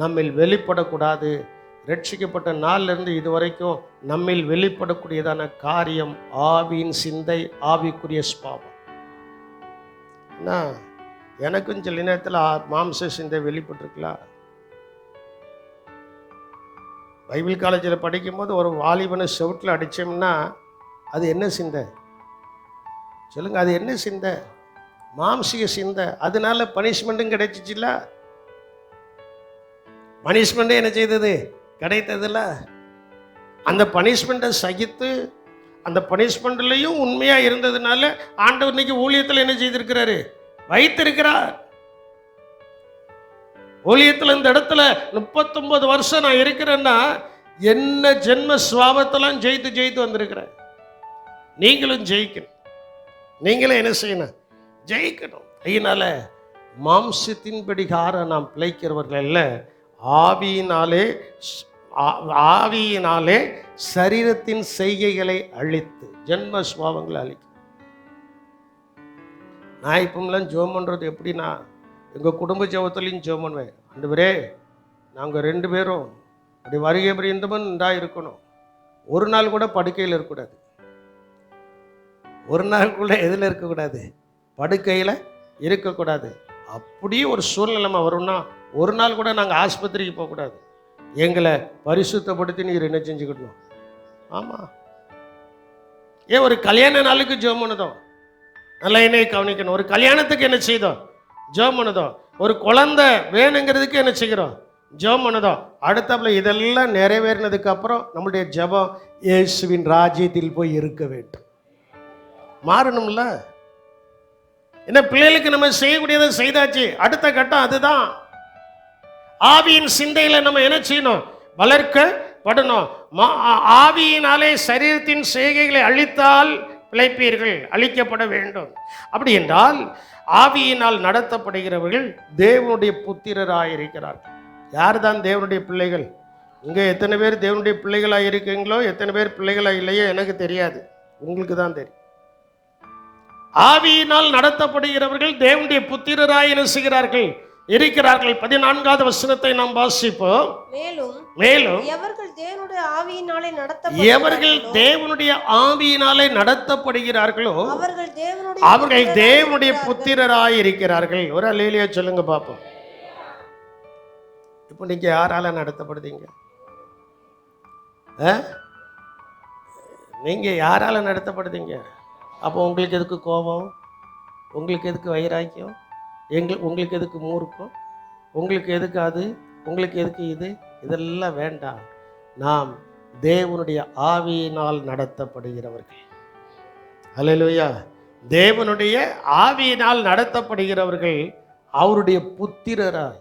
நம்மில் வெளிப்படக்கூடாது. ரட்சிக்கப்பட்ட நாளிலிருந்து இதுவரைக்கும் நம்மில் வெளிப்படக்கூடியதான காரியம் ஆவியின் சிந்தை, ஆவிக்குரிய ஸ்பாவம். எனக்கும் சில நேரத்தில் மாம்ச சிந்தை வெளிப்பட்டிருக்கலாம். பைபிள் காலேஜில் படிக்கும்போது ஒரு வாலிபனை செவுட்டில் அடித்தோம்னா அது என்ன சிந்தை சொல்லுங்க? அது என்ன சிந்தை? மாம்சிக சிந்தை. அதனால பனிஷ்மெண்ட்டும் கிடைச்சிச்சுல. பனிஷ்மெண்ட்டே என்ன செய்தது? கிடைத்ததில்ல. அந்த பனிஷ்மெண்ட்டை சகித்து அந்த பனிஷ்மெண்ட்லையும் உண்மையாக இருந்ததுனால ஆண்டவர் இன்னைக்கு ஊழியத்தில் என்ன செய்திருக்கிறாரு? வைத்திருக்கிறார். ஊழியத்தில் இந்த இடத்துல 39 வருஷம் நான் இருக்கிறேன்னா என்ன ஜென்ம சுவாபத்தெல்லாம் ஜெயித்து வந்திருக்கிறேன். நீங்களும் ஜெயிக்கணும். நீங்களும் என்ன செய்யணும்? ஜெயிக்கணும். அதனால மாம்சத்தின்படிகார நாம் பிழைக்கிறவர்கள் அல்ல, ஆவியினாலே சரீரத்தின் செய்கைகளை அழித்து ஜென்ம சுவாபங்களை அழிக்கும். நான் இப்போலாம் ஜெபம் பண்ணுறது எப்படின்னா, எங்கள் குடும்ப ஜெபத்துலையும் ஜெபம் பண்ணுவேன். ஆண்டவரே, நாங்கள் 2 பேரும் அப்படி வருகை பிரியந்தமும் இதாக இருக்கணும். ஒரு நாள் கூட படுக்கையில் இருக்கக்கூடாது. ஒரு நாள் கூட எதில் இருக்கக்கூடாது? படுக்கையில் இருக்கக்கூடாது. அப்படியே ஒரு சூழ்நிலைமை வரும்னா ஒரு நாள் கூட நாங்கள் ஆஸ்பத்திரிக்கு போகக்கூடாது. எங்களை பரிசுத்தப்படுத்தி நீர் என்ன செஞ்சுக்கிட்டோம்? ஆமாம். ஏன் ஒரு கல்யாண நாளுக்கு ஜெபம் பண்ணுதோம்? நல்லா என்னை கவனிக்கணும். ஒரு கல்யாணத்துக்கு என்ன செய்தோம்? ஜெபம் பண்ணுதோம். ஒரு குழந்தை வேணுங்கிறதுக்கு என்ன செய்கிறோம்? ஜெபம் பண்ணுதோம். அடுத்தப்பல இதெல்லாம் நிறைவேறினதுக்கு அப்புறம் நம்மளுடைய ஜெபம் இயேசுவின் ராஜ்யத்தில் போய் இருக்க வேண்டும். மாறணும்ல. என்ன பிள்ளைகளுக்கு நம்ம செய்யக்கூடியதை செய்தாச்சு. அடுத்த கட்டம் அதுதான். ஆவியின் சிந்தையில நம்ம என்ன செய்யணும்? வளர்க்கப்படணும். ஆவியினாலே சரீரத்தின் செய்கைகளை அழித்தால் பிழைப்பீர்கள், அழிக்கப்பட வேண்டும். அப்படி என்றால் ஆவியினால் நடத்தப்படுகிறவர்கள் தேவனுடைய புத்திரராயிருக்கிறார்கள். யார் தான் தேவனுடைய பிள்ளைகள்? இங்கே எத்தனை பேர் தேவனுடைய பிள்ளைகளாக இருக்கீங்களோ, எத்தனை பேர் பிள்ளைகளாக இல்லையோ எனக்கு தெரியாது, உங்களுக்கு தான் தெரியும். ஆவியினால் நடத்தப்படுகிறவர்கள் தேவனுடைய புத்திரராய் என்ன செய்கிறார்கள்? இருக்கிறார்கள். 14வது வசனத்தை நாம் வாசிப்போம். மேலும் எவர்கள் தேவனுடைய ஆவியினாலே நடத்தப்படுகிறார்களோ அவர்கள் தேவனுடைய புத்திரராய் இருக்கிறார்கள். ஒரு அல்லேலூயா சொல்லுங்க பாப்போம். இப்போ நீங்க யாரால நடத்தப்படுதீங்க? நீங்க யாரால நடத்தப்படுதீங்க? அப்போ உங்களுக்கு எதுக்கு கோபம்? உங்களுக்கு எதுக்கு வைராக்கியம்? உங்களுக்கு எதுக்கு மூர்க்கம்? உங்களுக்கு எதுக்கு அது? உங்களுக்கு எதுக்கு இது? இதெல்லாம் வேண்டாம். நாம் தேவனுடைய ஆவியினால் நடத்தப்படுகிறவர்கள். அல்லேலூயா. தேவனுடைய ஆவியினால் நடத்தப்படுகிறவர்கள் அவருடைய புத்திரராய்,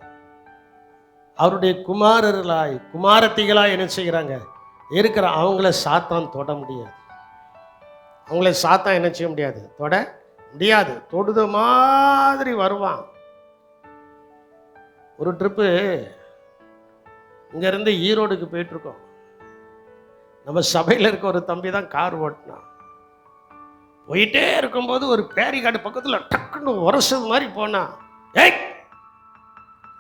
அவருடைய குமாரர்களாய், குமாரத்திகளாய் என்ன செய்கிறாங்க? இருக்கிற அவங்கள சாத்தான் தொட முடியாது. அவங்கள சாத்தான் என்ன செய்ய முடியாது? தொட முடியாது. தொடுத மாதிரி வருவான். ஒரு ட்ரிப்பு இங்கேருந்து ஈரோடுக்கு போயிட்டுருக்கோம். நம்ம சபையில் இருக்க ஒரு தம்பி தான் கார் ஓட்டினான். போயிட்டே இருக்கும்போது ஒரு பேரிகாடு பக்கத்தில் டக்குன்னு உரசது மாதிரி போனான். ஏய்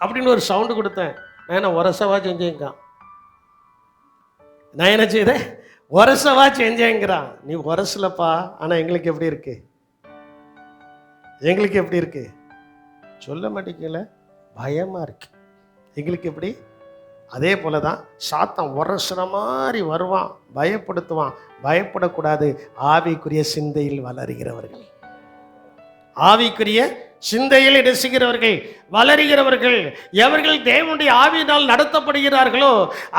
அப்படின்னு ஒரு சவுண்டு கொடுத்தேன். நான் என்ன உரசவா செஞ்சேங்கான். நான் என்ன செய்தேன்? உரசவா செஞ்சேங்கிறான். நீ உரசலப்பா, ஆனால் எங்களுக்கு எப்படி இருக்கு? எங்களுக்கு எப்படி இருக்கு? சொல்ல மாட்டேங்கல, பயமா இருக்கு. எங்களுக்கு எப்படி? அதே போல தான் சாத்தான் உரசுற மாதிரி வருவான், பயப்படுத்துவான். பயப்படக்கூடாது. ஆவிக்குரிய சிந்தையில் வளருகிறவர்கள், ஆவிக்குரிய சிந்தையில் இடசுகிறவர்கள், வளருகிறவர்கள், எவர்கள் தேவனுடைய ஆவியினால் நடத்தப்படுகிறார்களோ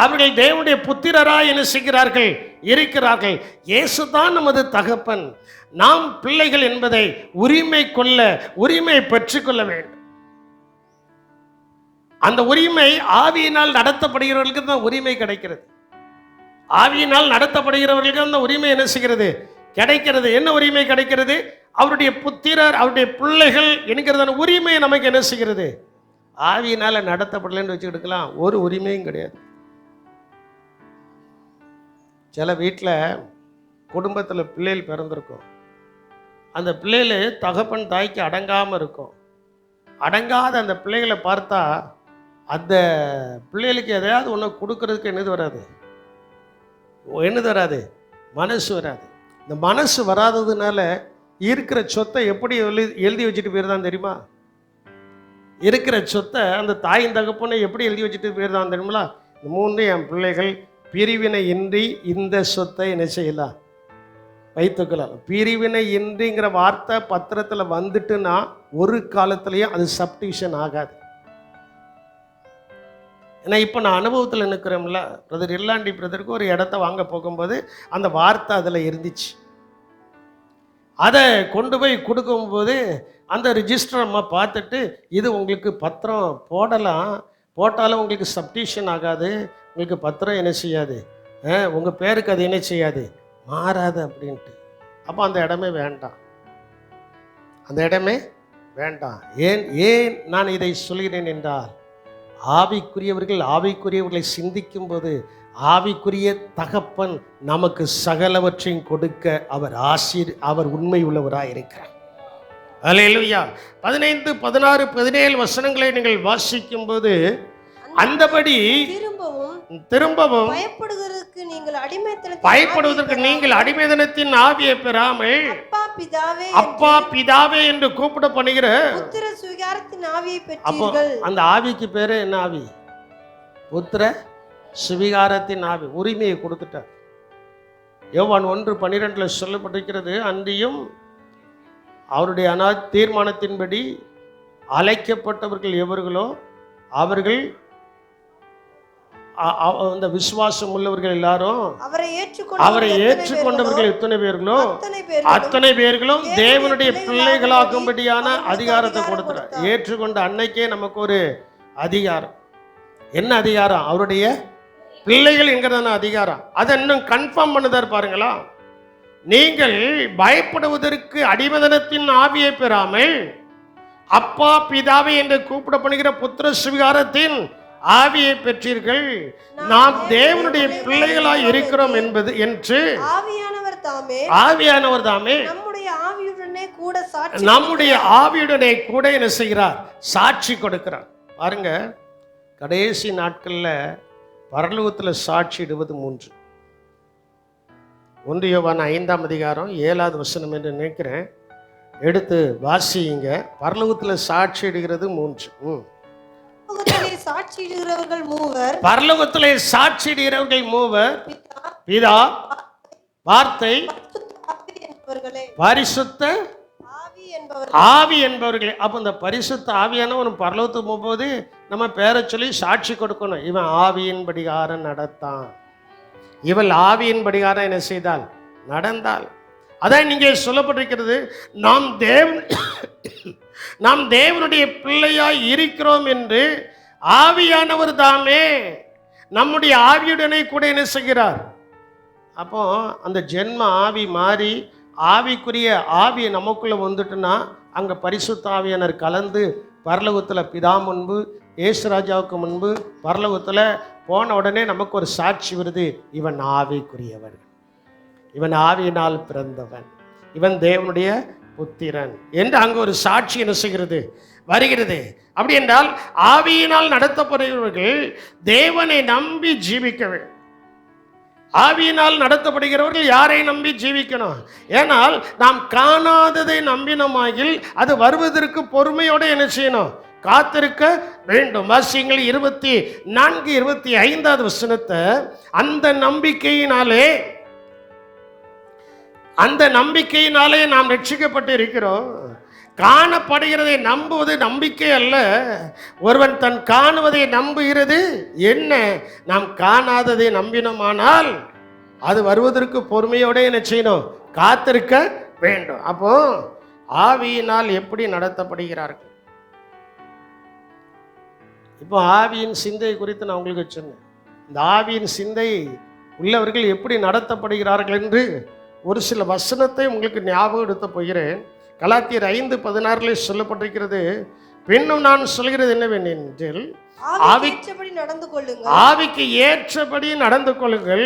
அவர்கள் தேவனுடைய புத்திரராய் என்ன செய்கிறார்கள்? இருக்கிறார்கள். இயேசு தான் நமது தகப்பன். நாம் பிள்ளைகள் என்பதை உரிமை பெற்றுக்கொள்ள வேண்டும். அந்த உரிமை ஆவியினால் நடத்தப்படுகிறவர்களுக்கு தான் உரிமை கிடைக்கிறது. ஆவியினால் நடத்தப்படுகிறவர்களுக்கு அந்த உரிமை என்ன செய்கிறது? கிடைக்கிறது. என்ன உரிமை கிடைக்கிறது? அவருடைய புத்திரர், அவருடைய பிள்ளைகள் என்கிறதான உரிமை நமக்கு என்ன செய்கிறது? ஆவியினால நடத்தப்படலன்னு வச்சுக்கிட்டுக்கலாம், ஒரு உரிமையும் கிடையாது. சில வீட்டில் குடும்பத்தில் பிள்ளைகள் பிறந்திருக்கும். அந்த பிள்ளைகள் தகப்பன் தாய்க்கு அடங்காமல் இருக்கும். அடங்காத அந்த பிள்ளைகளை பார்த்தா அந்த பிள்ளைகளுக்கு எதையாவது ஒன்று கொடுக்கறதுக்கு என்னது வராது? மனசு வராது. இந்த மனசு வராததுனால இருக்கிற சொத்தை எப்படி எழுதி வச்சுட்டு போயிருந்தான் தெரியுமா? இருக்கிற சொத்தை அந்த தாயின் தகப்பனை எப்படி எழுதி வச்சுட்டு போயிருந்தான் தெரியுமா? இந்த 3 என் பிள்ளைகள் பிரிவினை இன்றி இந்த சொத்தை என்ன செய்யலாம், வைத்துக்கலாம். பிரிவினை இன்றிங்கிற வார்த்தை பத்திரத்தில் வந்துட்டுன்னா ஒரு காலத்திலையும் அது சப்டிஷன் ஆகாது. ஏன்னா இப்போ நான் அனுபவத்தில் நிற்கிறோம்ல, பிரதர் இல்லாண்டி பிரதருக்கு ஒரு இடத்த வாங்க போகும்போது அந்த வார்த்தை அதில் இருந்துச்சு. அதை கொண்டு போய் கொடுக்கும்போது அந்த ரிஜிஸ்டர் அம்மா பார்த்துட்டு, இது உங்களுக்கு பத்திரம் போட்டாலும் உங்களுக்கு சப்டிஷன் ஆகாது, உங்களுக்கு பத்திரம் என்ன செய்யாது, உங்கள் பேருக்கு அது என்ன செய்யாது, மாறாது அப்படின்ட்டு. அப்போ அந்த இடமே வேண்டாம், அந்த இடமே வேண்டாம். ஏன் நான் இதை சொல்கிறேன் என்றால், ஆவிக்குரியவர்களை சிந்திக்கும் போது ஆவிக்குரிய தகப்பன் நமக்கு சகலவற்றையும் கொடுக்க அவர் உண்மை உள்ளவராக இருக்கிறார். அல்லேலூயா. 15, 16, 17 வசனங்களை நீங்கள் வாசிக்கும் போது அந்தபடி திரும்பவும் பயப்படுவதற்கு நீங்கள் அடிமைத்தனத்தின் ஆவியை பெறாமல் அப்பா பிதாவே என்று கூப்பிடப்படுகிற அப்போ அந்த ஆவிக்கு பேரு என்ன ஆவி? புத்திர சுவிகாரத்தின் ஆவி. உரிமையை கொடுத்துட்டார். யோவான் 1:12 சொல்லப்பட்டிருக்கிறது, அன்றியும் அவருடைய தீர்மானத்தின்படி அழைக்கப்பட்டவர்கள் எவர்களோ அவர்கள், அந்த விசுவாசம் உள்ளவர்கள் எல்லாரும், அவரை ஏற்றுக்கொண்டவர்கள் எத்தனை பேர்களோ அத்தனை பேர்களும் தேவனுடைய பிள்ளைகளாகும்படியான அதிகாரத்தை கொடுக்கிறார். ஏற்றுக்கொண்ட அன்னைக்கே நமக்கு ஒரு அதிகாரம். என்ன அதிகாரம்? அவருடைய பிள்ளைகள் என்கிறதான அதிகாரம். அதை இன்னும் கன்ஃபார்ம் பண்ணுதார் பாருங்களா. நீங்கள் பயப்படுவதற்கு அடிமதனத்தின் ஆவியை பெறாமல் அப்பா பிதாவை என்று கூப்பிடப்படுகிற புத்திர சுவிகாரத்தின் ஆவியை பெற்றீர்கள். நாம் தேவனுடைய பிள்ளைகளாய் இருக்கிறோம் என்பது என்று ஆவியானவர் தாமே நம்முடைய ஆவியுடனே கூட என்ன செய்கிறார்? சாட்சி கொடுக்கிறார். பாருங்க, கடைசி நாட்கள்ல பரலோகத்தில் சாட்சி இடுவது 3. 1 யோவான் 5ஆம் அதிகாரம் 7வது வசனம் என்று நினைக்கிறேன். எடுத்து வாசியுங்க. பரலோகத்தில் சாட்சி இடுகிறது 3. பரலோகத்திலே சாட்சியிடுகிறவர்கள் மூவர், பிதா, வார்த்தை, பரிசுத்த ஆவி என்பவர்களே. அப்போ இந்த பரிசுத்த ஆவியானவன் பரலோகத்துக்கு போகும்போது நம்ம பேரை சொல்லி சாட்சி கொடுக்கணும். இவன் ஆவியின் படிகாரம் நடத்தான், இவள் ஆவியின் படிகாரம் என்ன செய்தால் நடந்தாள். அதான் நீங்க சொல்லப்பட்டிருக்கிறது, நாம் தேவனுடைய பிள்ளையாய் இருக்கிறோம் என்று ஆவியானவர் தாமே நம்முடைய ஆவியுடனே கூட என்ன செய்கிறார். அப்போ அந்த ஜென்ம ஆவி மாறி ஆவிக்குரிய ஆவி நமக்குள்ள வந்துட்டுன்னா அங்கே பரிசுத்த ஆவியானர் கலந்து பரலோகத்தில் பிதா முன்பு ஏசுராஜாவுக்கு முன்பு பரலோகத்தில் போன உடனே நமக்கு ஒரு சாட்சி வருது, இவன் ஆவிக்குரியவன், இவன் ஆவியினால் பிறந்தவன், இவன் தேவனுடைய புத்திரன் என்று அங்கு ஒரு சாட்சி என்ன செய்கிறது, வருகிறது. அப்படி என்றால் ஆவியினால் நடத்தப்படுகிறவர்கள் தேவனை நம்பி ஜீவிக்க வேண்டும். ஆவியினால் நடத்தப்படுகிறவர்கள் யாரை நம்பி ஜீவிக்கணும்? ஏனால் நாம் காணாததை நம்பினமாகில் அது வருவதற்கு பொறுமையோடு என்ன செய்யணும்? காத்திருக்க வேண்டும். வாசியங்கள் 24, 25வது வசனத்தை, அந்த நம்பிக்கையினாலே நாம் ரட்சிக்கப்பட்டு இருக்கிறோம். காணப்படுகிறதை நம்புவது நம்பிக்கை அல்ல, ஒருவன் தன் காணுவதை நம்புகிறது என்ன? நாம் காணாததை நம்பினோமானால் அது வருவதற்கு பொறுமையோடு என்ன செய்யணும்? காத்திருக்க வேண்டும். அப்போ ஆவியினால் எப்படி நடத்தப்படுகிறார்கள்? இப்போ ஆவியின் சிந்தை குறித்து நான் உங்களுக்கு சொன்னேன். இந்த ஆவியின் சிந்தை உள்ளவர்கள் எப்படி நடத்தப்படுகிறார்கள் என்று ஒரு சில வசனத்தை உங்களுக்கு ஞாபகப்படுத்த போகிறேன். கலாத்தியர் 5:16 சொல்லப்பட்டிருக்கிறது, பின்னும் நான் சொல்கிறது என்னவெனில் ஆவிக்கு ஏற்றபடி நடந்து கொள்ளுங்கள்,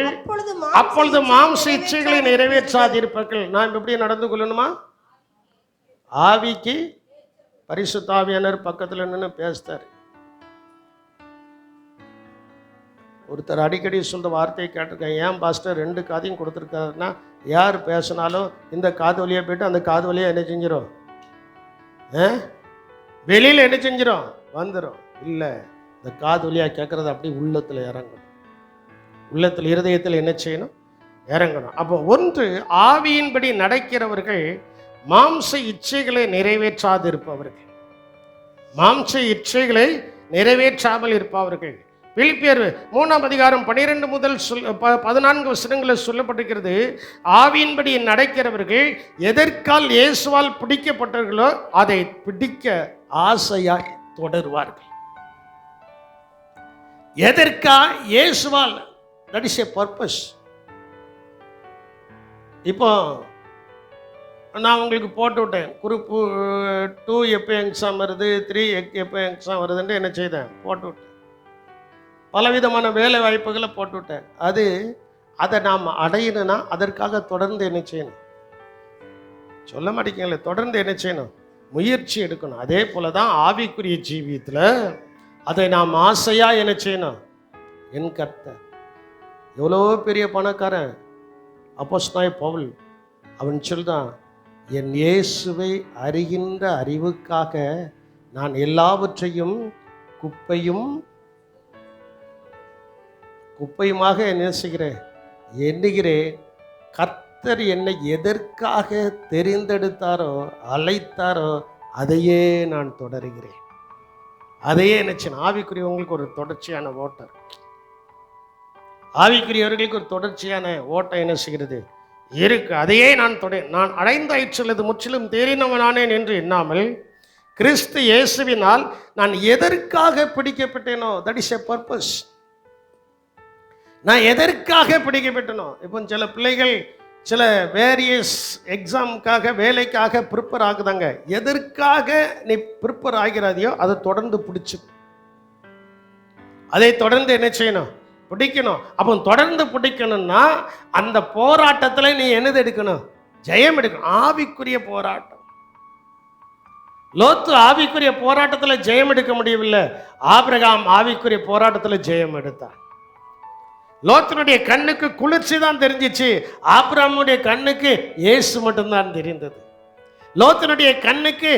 அப்பொழுது மாம்ச இச்சைகளை நிறைவேற்றாதிருப்பீர்கள். நாம் எப்படி நடந்து கொள்ளணுமா? ஆவிக்கு பரிசுத்த ஆவியானவர் பக்கத்தில் நின்று பேசுறாரு. ஒருத்தர் அடிக்கடி சொல்ற வார்த்தையை கேட்டிருக்கேன், ஏன் பாஸ்டர் 2 காதையும் கொடுத்துருக்காருன்னா, யார் பேசினாலும் இந்த காது வழியாக போயிட்டு அந்த காது வழியாக என்ன செஞ்சிடும்? வெளியில் என்ன செஞ்சிடும்? வந்துடும். இல்லை, இந்த காது வழியாக கேட்குறது அப்படி உள்ளத்தில் இறங்கும். உள்ளத்தில் இருதயத்தில் என்ன செய்யணும்? இறங்கணும். அப்போ ஒன்று, ஆவியின்படி நடக்கிறவர்கள் மாம்ச இச்சைகளை நிறைவேற்றாதிருப்பவர்கள், மாம்ச இச்சைகளை நிறைவேற்றாமல் இருப்பவர்கள். பிலிப்பியர் 3:12 முதல் 14 வசனங்களில் சொல்லப்பட்டிருக்கிறது, ஆவியின்படி நடக்கிறவர்கள் எதற்கால் இயேசுவால் பிடிக்கப்பட்டார்களோ அதை பிடிக்க ஆசையாய் தொடருவார்கள். எதற்கா? இயேசுவால். That is a purpose. இப்போ நான் உங்களுக்கு போட்டு விட்டேன், குரூப் 2 எப்போ எக்ஸாம் வருது, 3 எப்போ எக்ஸாம் வருதுன்ட்டு என்ன செய்தேன், போட்டு விட்டேன். பலவிதமான வேலை வாய்ப்புகளை போட்டு விட்டேன். அதை நாம் அடையணும்னா அதற்காக தொடர்ந்து என்ன செய்யணும்? சொல்ல மாட்டேங்களே, தொடர்ந்து என்ன செய்யணும்? முயற்சி எடுக்கணும். அதே போல தான் ஆவிக்குரிய ஜீவியத்தில் அதை நாம் ஆசையாக என்ன செய்யணும்? என் கர்த்தர் எவ்வளோ பெரிய பணக்காரன் அப்போஸ்தலனாகிய பவுல், அவன் சொல்றான், என் இயேசுவை அறிகின்ற அறிவுக்காக நான் எல்லாவற்றையும் குப்பையுமாக என்ன செய்கிறேன்? எண்ணுகிறேன். கர்த்தர் என்னை எதற்காக தெரிந்தெடுத்தாரோ, அழைத்தாரோ, அதையே நான் தொடருகிறேன். அதையே நினைச்சேன். ஆவிக்குரியவங்களுக்கு ஒரு தொடர்ச்சியான ஓட்டம், ஆவிக்குரியவர்களுக்கு ஒரு தொடர்ச்சியான ஓட்டம் என்ன செய்கிறது? இருக்கு. அதையே நான் அடைந்தாயிற்றுள்ளது முற்றிலும் தேறினவனானேன் என்று எண்ணாமல், கிறிஸ்து இயேசுவினால் நான் எதற்காக பிடிக்கப்பட்டேனோ, தட் இஸ் எ பர்பஸ். நான் எதற்காக பிடிக்கப்பட்டனோ. இப்போ சில பிள்ளைகள் சில வேரியஸ் எக்ஸாமுக்காக, வேலைக்காக ப்ரிப்பேர் ஆகுதாங்க. எதற்காக நீ ப்ரிப்பேர் ஆகிறாதையோ அதை தொடர்ந்து பிடிச்சு, அதை தொடர்ந்து என்ன செய்யணும்? பிடிக்கணும். அப்போ தொடர்ந்து பிடிக்கணும்னா அந்த போராட்டத்தில் நீ என்னது எடுக்கணும்? ஜெயம் எடுக்கணும். ஆவிக்குரிய போராட்டம். லோத்து ஆவிக்குரிய போராட்டத்தில் ஜெயம் எடுக்க முடியவில்லை. ஆபிரகாம் ஆவிக்குரிய போராட்டத்தில் ஜெயம் எடுத்தான். லோத்தினுடைய கண்ணுக்கு குளிர்ச்சி தான் தெரிஞ்சிச்சு, ஆபிரகாமுடைய கண்ணுக்கு இயேசு மட்டும்தான் தெரிந்தது. லோத்தினுடைய கண்ணுக்கு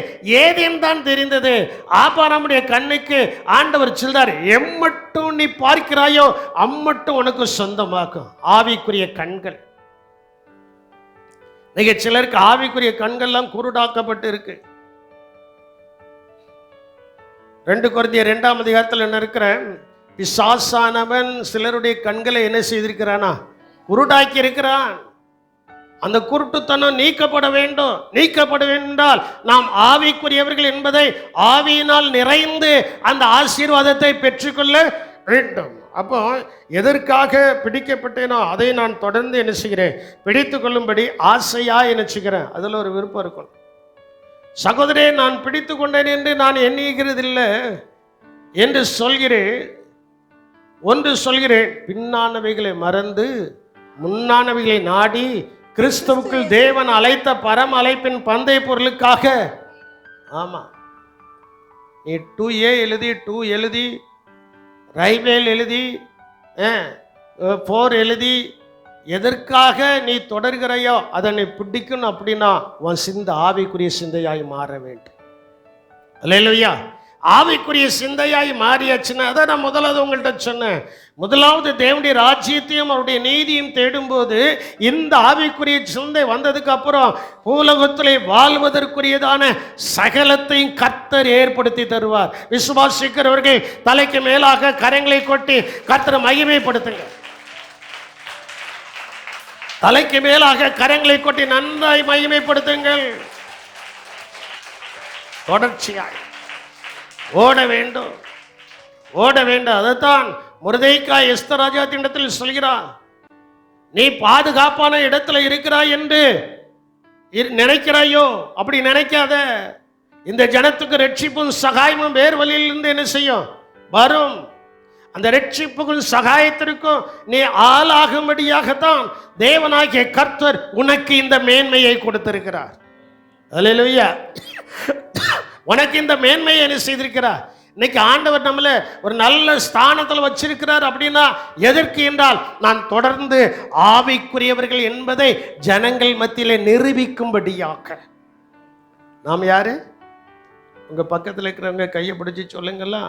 ஏதேன் தான் தெரிந்தது, ஆபிரகாமுடைய கண்ணுக்கு ஆண்டவர் சொல்றார், எம்மட்டும் நீ பார்க்கிறாயோ அம்மட்டும் உனக்கு சொந்தமாக்கும். ஆவிக்குரிய கண்கள். நீங்க சிலருக்கு ஆவிக்குரிய கண்கள்லாம் குருடாக்கப்பட்டு இருக்கு. 2 கொரிந்தியர் 2ஆம் அதிகாரத்தில் என்ன இருக்கிறேன், பிசாசானவன் சிலருடைய கண்களை என்ன செய்திருக்கிறானா? குருடாக்கி இருக்கிறான். அந்த குருட்டுத்தனம் நீக்கப்பட வேண்டும். நீக்கப்பட வேண்டால் நாம் ஆவிக்குரியவர்கள் என்பதை ஆவியினால் நிறைந்து அந்த ஆசீர்வாதத்தை பெற்றுக்கொள்ள வேண்டும். அப்போ எதற்காக பிடிக்கப்பட்டேனோ அதை நான் தொடர்ந்து என்ன செய்கிறேன்? பிடித்து கொள்ளும்படி ஆசையா என்ன செய்கிறேன்? அதில் ஒரு விருப்பம் இருக்கும். சகோதரே, நான் பிடித்து கொண்டேன் என்று நான் எண்ணுகிறதில்லை என்று சொல்கிறேன். ஒன்று சொல்கிறேன், பின்னானவைகளை மறந்து முன்னானவைகளை நாடி கிறிஸ்துவுக்குள் தேவன் அழைத்த பரம அழைப்பின் பந்தய பொருளுக்காக. ஆமா, நீ 2A எழுதி, 2 எழுதி, ரயில்வேல் எழுதி, 4 எழுதி, எதற்காக நீ தொடர்கிறாயோ அதை நீ பிடிக்கணும். அப்படின்னா உன் சிந்தை ஆவிக்குரிய சிந்தையாய் மாற வேண்டும். அல்லேலூயா. ஆவிக்குரிய சிந்தையாய் மாறியாச்சுன்னா, அதை நான் முதலாவது உங்கள்கிட்ட சொன்னேன். முதலாவது தேவனுடைய ராஜ்யத்தையும் அவருடைய நீதியும் தேடும்போது இந்த ஆவிக்குரிய சிந்தை வந்ததுக்கு அப்புறம் பூலகத்திலே வாழ்வதற்குரியதான சகலத்தையும் கர்த்தர் ஏற்படுத்தி தருவார். விசுவாசிக்கிறவர்கள் தலைக்கு மேலாக கரங்களை கொட்டி கர்த்தரை மகிமைப்படுத்துங்க. தலைக்கு மேலாக கரங்களை கொட்டி நன்றாய் மகிமைப்படுத்துங்கள். தொடர்ச்சியாய் ஓட வேண்டும், ஓட வேண்டும். அதைத்தான் மொர்தெகாய் எஸ்தர் ராஜாத்தினிடத்தில் சொல்கிறார், நீ பாதுகாப்பான இடத்துல இருக்கிறாய் என்று நினைக்கிறாயோ? அப்படி நினைக்காத. இந்த ஜனத்துக்கு ரட்சிப்பும் சகாயமும் வேறு வழியிலிருந்து என்ன செய்யும்? வரும். அந்த ரட்சிப்புக்கும் சகாயத்திற்கும் நீ ஆளாகும்படியாகத்தான் தேவனாகிய கர்த்தர் உனக்கு இந்த மேன்மையை கொடுத்திருக்கிறார். அல்லேலூயா. உனக்கு இந்த மேன்மையை என்ன செய்திருக்கிறார்? இன்னைக்கு ஆண்டவர் நம்மள ஒரு நல்ல ஸ்தானத்தில் வச்சிருக்கிறார். அப்படின்னா எதற்கு என்றால், நான் தொடர்ந்து ஆவிக்குரியவர்கள் என்பதை ஜனங்கள் மத்தியிலே நிரூபிக்கும்படியாக. நாம் யாரு? உங்க பக்கத்தில் இருக்கிறவங்க கையை பிடிச்சி சொல்லுங்களா,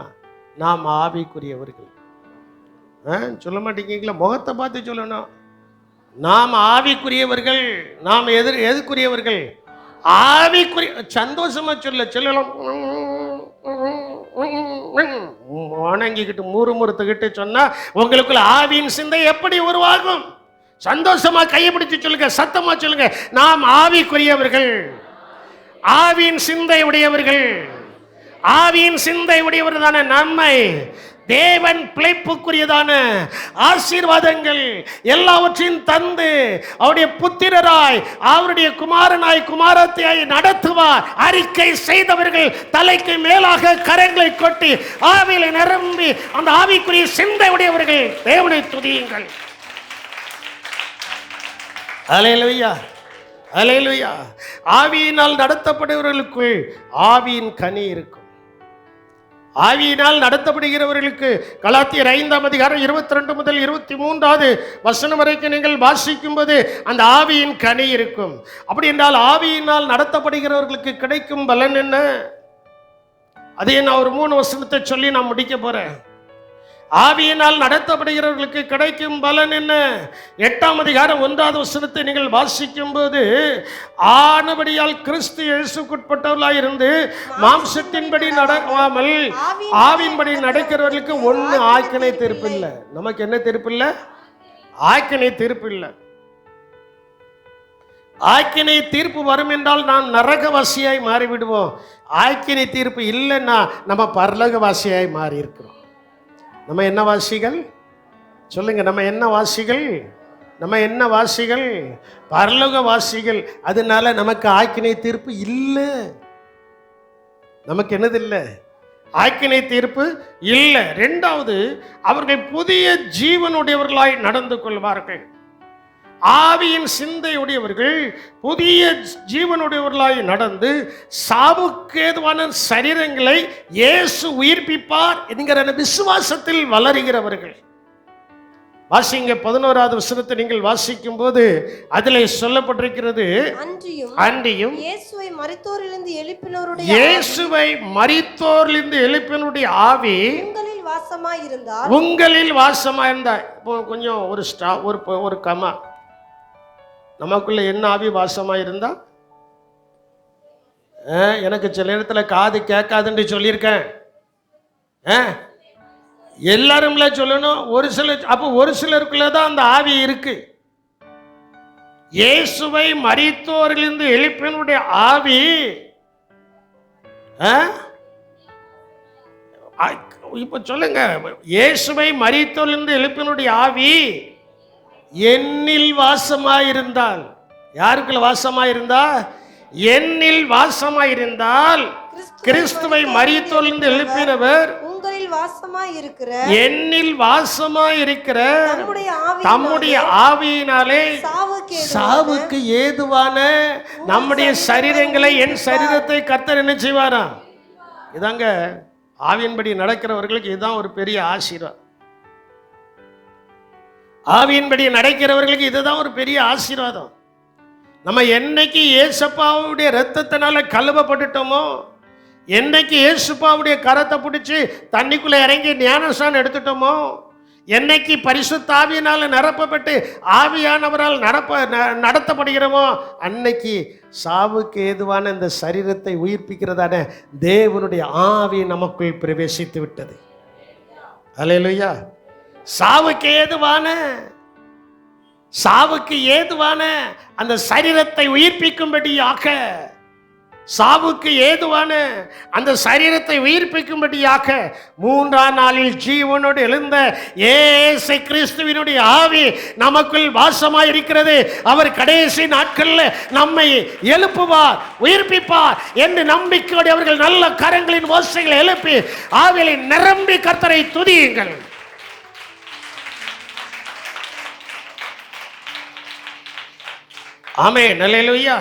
நாம் ஆவிக்குரியவர்கள். சொல்ல மாட்டேங்கீங்களா? முகத்தை பார்த்து சொல்லணும். நாம் ஆவிக்குரியவர்கள். நாம் எதுக்குரியவர்கள்? ஆவிக்குரிய. சந்தோஷமா சொல்லலாம். வணங்கிக்கிட்டு முறுமுறுத்துக்கிட்டு சொன்னா உங்களுக்குள்ள ஆவியின் சிந்தை எப்படி உருவாகும்? சந்தோஷமா கையை பிடிச்சு சொல்லுங்க, சத்தமா சொல்லுங்க, நாம் ஆவிக்குரியவர்கள், ஆவியின் சிந்தை உடையவர்கள். ஆவியின் சிந்தை உடையவர் தானே நம்மை தேவன் பிழைப்புக்குரியதான ஆசீர்வாதங்கள் எல்லாவற்றையும் தந்து அவருடைய புத்திரராய், அவருடைய குமாரனாய், குமாரத்தையாய் நடத்துவார். அறிக்கை செய்தவர்கள் தலைக்கு மேலாக கரங்களை கொட்டி ஆவியில நிரம்பி அந்த ஆவிக்குரிய சிந்தை உடையவர்கள் தேவனை துதியுங்கள். அல்லேலூயா, அல்லேலூயா. ஆவியினால் நடத்தப்படுகிறவர்களுக்குள் ஆவியின் கனி இருக்கும். ஆவியினால் நடத்தப்படுகிறவர்களுக்கு கலாத்தியர் 5ஆம் அதிகாரம் 22 முதல் 23வது வசனம் வரைக்கும் நீங்கள் வாசிக்கும் போது அந்த ஆவியின் கனி இருக்கும். அப்படி என்றால் ஆவியினால் நடத்தப்படுகிறவர்களுக்கு கிடைக்கும் பலன் என்ன? அதையே நான் ஒரு 3 வசனத்தை சொல்லி நான் முடிக்க போறேன். ஆவியினால் நடத்தப்படுகிறவர்களுக்கு கிடைக்கும் பலன் என்ன? 8ஆம் அதிகாரம் 1வது வசனத்தை நீங்கள் வாசிக்கும் போது, ஆனபடியால் கிறிஸ்து இயேசுக்குட்பட்டவர்களாய் இருந்து மாம்சத்தின்படி நடக்காமல் ஆவியின்படி நடக்கிறவர்களுக்கு ஒண்ணு ஆக்கினை தீர்ப்பு இல்லை. நமக்கு என்ன தீர்ப்பு இல்லை? ஆக்கினை தீர்ப்பு இல்லை. ஆக்கினை தீர்ப்பு வரும் என்றால் நாம் நரகவாசியாய் மாறிவிடுவோம். ஆக்கினை தீர்ப்பு இல்லைன்னா நம்ம பரலோகவாசியாய் மாறி இருக்கிறோம். நம்ம என்ன வாசிகள்? சொல்லுங்க, நம்ம என்ன வாசிகள்? நம்ம என்ன வாசிகள்? பரலோக வாசிகள். அதனால நமக்கு ஆக்கினை தீர்ப்பு இல்லை. நமக்கு என்னது இல்லை? ஆக்கினை தீர்ப்பு இல்லை. 2வது, அவர்கள் புதிய ஜீவனுடையவர்களாய் நடந்து கொள்வார்கள். ஆவியின் சிந்தையுடையவர்கள் புதிய ஜீவனுடையவர்களாய் நடந்து சாவுக்கு ஏதுவான சரீரங்களை இயேசு உயிர்ப்பிப்பார் என்கிற விசுவாசத்தில் வளருகிறவர்கள். வாசிங்க 11வது வசனத்தை நீங்கள் வாசிக்கும் போது அதிலே சொல்லப்பட்டிருக்கிறது, அன்றியும் இயேசுவை மரித்தோரிலிருந்து எழுப்பினவருடைய ஆவி உங்களில் வாசமாயிருந்தார். இப்போ கொஞ்சம் ஒரு கமா, நமக்குள்ள என்ன ஆவி வாசமாயிருந்தா? எனக்கு சில நேரத்தில் காது கேட்காதுன்னு சொல்லியிருக்கேன். எல்லாரும்ல சொல்லணும். ஒரு சிலருக்குள்ள தான் அந்த ஆவி இருக்கு. இயேசுவை மரித்தோரிலிருந்து எழுப்பினுடைய ஆவி இப்ப சொல்லுங்க, இயேசுவை மரித்தோரிலிருந்து எழுப்பினுடைய ஆவி என்னில் வாசமாயிருந்தால். யாருக்குள்ள வாசமாயிருந்தா? என்னில் வாசமாயிருந்தால் கிறிஸ்துவை மரித்தோரிலிருந்து எழுப்பினவர் என்னில் வாசமாயிருக்கிற தம்முடைய ஆவியினாலே சாவுக்கு ஏதுவான நம்முடைய சரீரங்களை, என் சரீரத்தை கர்த்தர் என்ன செய்வாரா? இதாங்க ஆவியின்படி நடக்கிறவர்களுக்கு இதுதான் ஒரு பெரிய ஆசீர்வாதம். ஆவியின்படி நடக்கிறவர்களுக்கு இதுதான் ஒரு பெரிய ஆசீர்வாதம். நம்ம என்னைக்கு இயேசுப்பாவுடைய இரத்தத்தினால கழுவப்பட்டுட்டோமோ, என்னைக்கு இயேசுப்பாவுடைய கரத்தை பிடிச்சி தண்ணிக்குள்ள இறங்கி ஞானஸ்நானம் எடுத்துட்டோமோ, என்னைக்கு பரிசுத்த ஆவியினால நிரப்பப்பட்டு ஆவியானவரால் நடத்தப்படுகிறோமோ, அன்னைக்கு சாவுக்கு ஏதுவான இந்த சரீரத்தை உயிர்ப்பிக்கிறதான தேவனுடைய ஆவி நமக்குள் பிரவேசித்து விட்டது. அல்லேலூயா. சாவுக்கு ஏதுவான அந்த சரீரத்தை உயிர்ப்பிக்கும்படியாக, சாவுக்கு ஏதுவான அந்த சரீரத்தை உயிர்ப்பிக்கும்படியாக 3ஆம் நாளில் ஜீவனோடு எழுந்த இயேசு கிறிஸ்துவினுடைய ஆவி நமக்குள் வாசமாய் இருக்கிறது. அவர் கடைசி நாட்களில் நம்மை எழுப்புவார், உயிர்ப்பிப்பார் என்று நம்பிக்கையோடு அவர்கள் நல்ல கரங்களின் ஓசைகளை எழுப்பி ஆவியை நிரம்பி கர்த்தரை துதியுங்கள். ஆமென், அல்லேலூயா.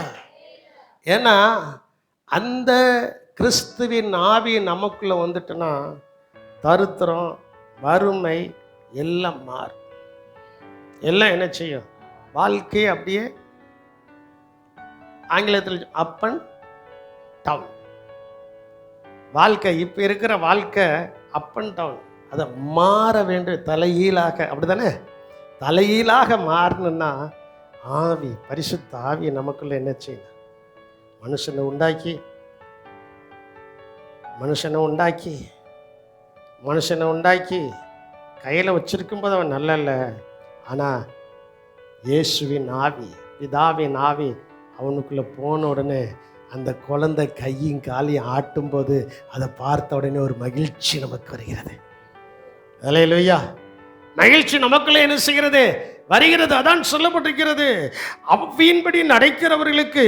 ஏன்னா அந்த கிறிஸ்துவின் ஆவி நமக்குள்ள வந்துட்டுனா தரித்திரம், வறுமை எல்லாம் மாறும். எல்லாம் என்ன செய்யும்? வாழ்க்கை அப்படியே ஆங்கிலத்தில் அப் அண்ட் டவுன் வாழ்க்கை. இப்போ இருக்கிற வாழ்க்கை அப் அண்ட் டவுன். அதை மாற வேண்டும். தலையீழாக, அப்படிதானே? தலையீழாக மாறணும்னா ஆவி, பரிசுத்த ஆவி நமக்குள்ள என்ன செய்யணும்? மனுஷனை உண்டாக்கி கையில் வச்சிருக்கும் போது அவன் நல்ல இல்லை. ஆனால் இயேசுவின் ஆவி, பிதாவின் ஆவி அவனுக்குள்ளே போன உடனே அந்த குழந்தை கையும் காலையும் ஆட்டும்போது அதை பார்த்த உடனே ஒரு மகிழ்ச்சி நமக்கு வருகிறது. அல்லேலூயா! மகிழ்ச்சி நமக்குள்ளே என்ன செய்கிறது? வருகிறது. அதான் சொல்லப்பட்டிருக்கிறது, அவ்வின்படி நடக்கிறவர்களுக்கு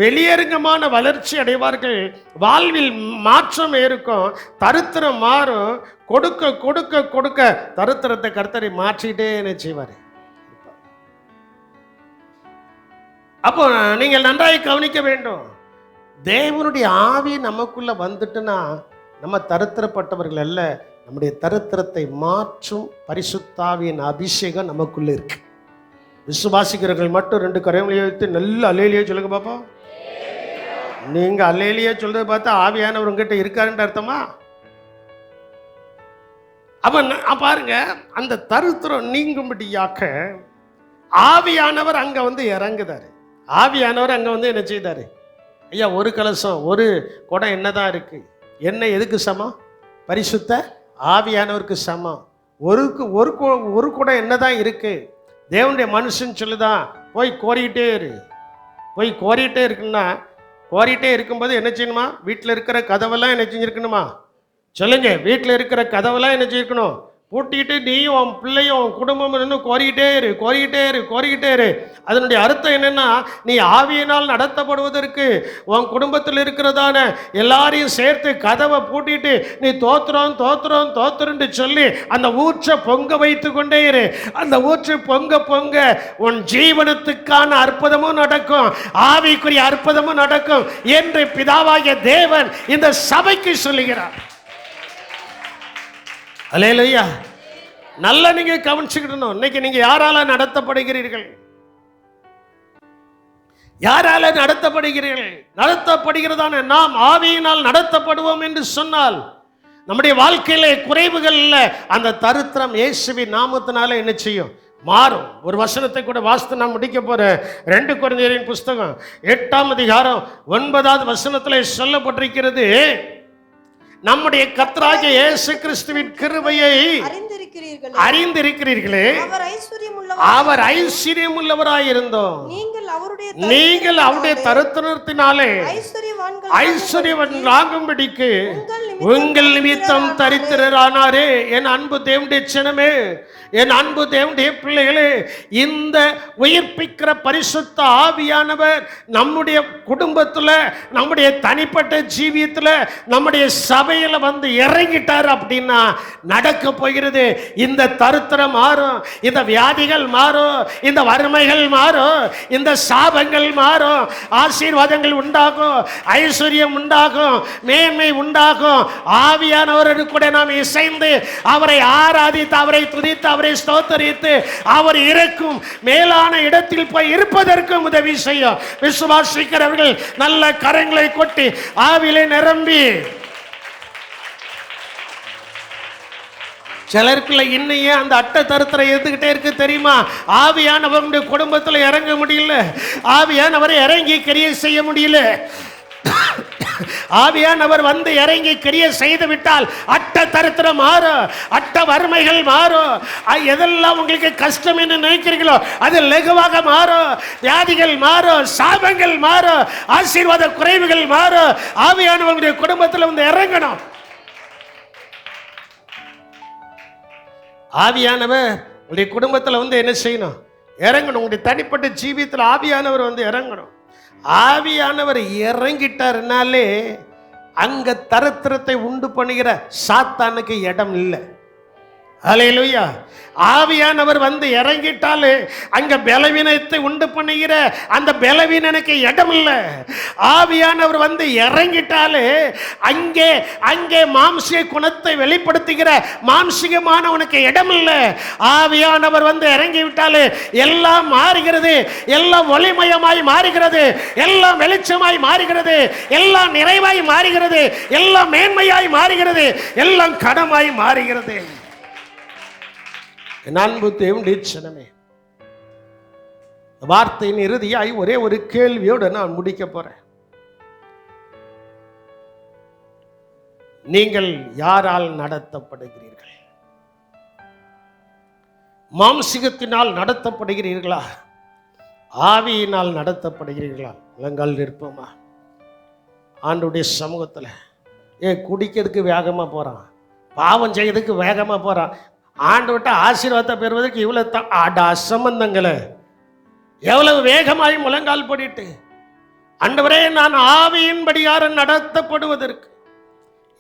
வெளியரங்கமான வளர்ச்சி அடைவார்கள், வாழ்வில் மாற்றம் இருக்கும், தரித்திரம் மாறும். கொடுக்க கொடுக்க கொடுக்க தரித்திரத்தை கர்த்தரை மாற்றிட்டே என்ன செய்வார்? அப்போ நீங்கள் நன்றாய் கவனிக்க வேண்டும். தேவனுடைய ஆவி நமக்குள்ள வந்துட்டுனா நம்ம தரித்திரப்பட்டவர்கள் அல்ல. நம்முடைய தரித்திரத்தை மாற்றும் பரிசுத்தாவியின் அபிஷேகம் நமக்குள்ள இருக்கு. விசுவாசிக்கிறவர்கள் மட்டும் 2 கரங்களை வைத்து நல்ல அல்லேலியா சொல்லுங்க பாப்பா. நீங்க அல்லேலியா சொல்றதை பார்த்தா ஆவியானவர் உங்ககிட்ட இருக்காருன்ற அர்த்தமா? அப்ப பாருங்க, அந்த தரித்திரம் நீங்கும்படியாக ஆவியானவர் அங்க வந்து இறங்குதாரு. ஆவியானவர் அங்க வந்து என்ன செய்தாரு? ஐயா, ஒரு கலசம், ஒரு குடம் என்னதான் இருக்கு? என்ன எதுக்கு சமம்? பரிசுத்த ஆவியானவருக்கு சமம். ஒரு குடம் என்னதான் இருக்கு? தேவனுடைய மனுஷன் சொல்லுதான், போய் கோரிக்கிட்டே இருக்குன்னா, கோரிக்கிட்டே இருக்கும்போது என்ன செய்யணுமா? வீட்டில் இருக்கிற கதவெல்லாம் என்ன செஞ்சிருக்கணுமா? சொல்லுங்க, வீட்டில் இருக்கிற கதவெல்லாம் என்ன செய்யணும்? பூட்டிட்டு நீயும் உன் பிள்ளையும் உன் குடும்பம் கோரிக்கிட்டே இரு. அதனுடைய அர்த்தம் என்னன்னா, நீ ஆவியினால் நடத்தப்படுவதற்கு உன் குடும்பத்தில் இருக்கிறதான எல்லாரையும் சேர்த்து கதவை பூட்டிட்டு நீ தோத்துறோன்னு சொல்லி அந்த ஊற்றை பொங்க வைத்து கொண்டே இரு. அந்த ஊற்று பொங்க பொங்க உன் ஜீவனத்துக்கான அற்புதமும் நடக்கும், ஆவிக்குரிய அற்புதமும் நடக்கும் என்று பிதாவாகிய தேவன் இந்த சபைக்கு சொல்லுகிறார். அல்லேலூயா! நல்லா நீங்க கவனிச்சுக்கிடணும். இன்னைக்கு நீங்க யாரால நடத்தப்படுகிறீர்கள்? நடத்தப்படுகிறதான நாம் ஆவியினால் நடத்தப்படுவோம் என்று சொன்னால் நம்முடைய வாழ்க்கையிலே குறைவுகள் இல்லை. அந்த தரித்திரம் இயேசுவின் நாமத்தினால என்ன செய்யும்? மாறும். ஒரு வசனத்தை கூட வாசித்து நான் முடிக்க போறேன். 2 கொரிந்தியரின் புஸ்தகம் 8ஆம் அதிகாரம் 9வது வசனத்திலே சொல்லப்பட்டிருக்கிறது, நம்முடைய கர்த்தராகிய இயேசு கிறிஸ்துவின் கிருபையை அறிந்திருக்கிறீர்களே, அவர் ஐஸ்வர்யம் உள்ளவராயிருந்தோம், நீங்கள் அவருடைய தரித்திரத்தினாலே ஐஸ்வர்யவான் ஆகும்படிக்கு உங்கள் நிமித்தம் தரித்திரரானாரே. என் அன்பு தேவனுடைய ஜனமே, என் அன்பு தேவனுடைய பிள்ளைகளே, இந்த உயிர்ப்பிக்கிற பரிசுத்த ஆவியானவர் நம்முடைய குடும்பத்துல, நம்முடைய தனிப்பட்ட ஜீவியத்துல, நம்முடைய சபையில வந்து இறங்கிட்டார் அப்படின்னா நடக்க போகிறது. இந்த தரித்திரம் மாறும், இந்த வியாதிகள் மாறும், இந்த வறுமைகள் மாறும், இந்த சாபங்கள் மாறும், ஆசீர்வாதங்கள் உண்டாகும், ஐஸ்வர்யம் உண்டாகும், மேன்மை உண்டாகும். ஆவியானவரோடு கூட நாம் இசைந்து அவரை ஆராதித்து, அவரை துதித்து, அவரை ஸ்தோத்தரித்து, அவர் இருக்கும் மேலான இடத்தில் போய் இருப்பதற்கும் உதவி செய்யும். விசுவாசிக்கிறவர்கள் நல்ல கரங்களை கொட்டி ஆவிலே நிரம்பி, சிலருக்குள்ள இன்னையே அந்த அட்டை தருத்திரம் எடுத்துக்கிட்டே இருக்கு தெரியுமா? ஆவியானவருடைய குடும்பத்தில் இறங்க முடியல, ஆவியானவரை இறங்கி கிரியை செய்ய முடியல. ஆவியானவர் வந்து இறங்கி கிரியை செய்து விட்டால் அட்ட தரித்திரம் மாறும், அட்ட வறுமைகள் மாறும். எதெல்லாம் உங்களுக்கு கஷ்டம் என்று நினைக்கிறீர்களோ அது லகுவாக மாறும், வியாதிகள் மாறும், சாபங்கள் மாறும், ஆசீர்வாத குறைவுகள் மாறும். ஆவியானவருடைய குடும்பத்தில் வந்து இறங்கணும். ஆவியானவர் உங்களுடைய குடும்பத்தில் வந்து என்ன செய்யணும்? இறங்கணும். உங்களுடைய தனிப்பட்ட ஜீவியத்தில் ஆவியானவர் வந்து இறங்கணும். ஆவியானவர் இறங்கிட்டாருனாலே அங்க தரித்திரத்தை உண்டு பண்ணுகிற சாத்தானுக்கு இடம் இல்லை. அல்லேலூயா! ஆவியானவர் வந்து இறங்கிட்டாலே அங்க பலவீனத்தை உண்டு பண்ணுகிற அந்த பலவீனனுக்கு இடம் இல்லை. ஆவியானவர் வந்து இறங்கிட்டாலே அங்கே அங்கே மாம்சிக குணத்தை வெளிப்படுத்துகிற மாம்சிகமானவனுக்கு இடம் இல்லை. ஆவியானவர் வந்து இறங்கி விட்டாலே எல்லாம் மாறுகிறது, எல்லாம் ஒளிமயமாய் மாறுகிறது, எல்லாம் வெளிச்சமாய் மாறுகிறது, எல்லாம் நிறைவாய் மாறுகிறது, எல்லாம் மேன்மையாய் மாறுகிறது, எல்லாம் கடமாய் மாறுகிறது. என் அன்பு தேவனுடைய ஜனமே, வார்த்தையின் இறுதியாய் ஒரே ஒரு கேள்வியோடு நான் முடிக்க போறேன். நீங்கள் யாரால் நடத்தப்படுகிறீர்கள்? மாம்சிகத்தினால் நடத்தப்படுகிறீர்களா, ஆவியினால் நடத்தப்படுகிறீர்களா? இளங்கால் நிற்போமா? ஆண்டவருடைய சமூகத்தில் குடிக்கிறதுக்கு வேகமாக போகிறான், பாவம் செய்யறதுக்கு வேகமாக போகிறான். ஆண்டவர்கிட்ட ஆசீர்வாதத்தை பெறுவதற்கு இவ்வளோ அசம்பந்தங்களை எவ்வளவு வேகமாய் முழங்கால் போடிட்டு, ஆண்டவரே நான் ஆவியின்படியார நடத்தப்படுவதற்கு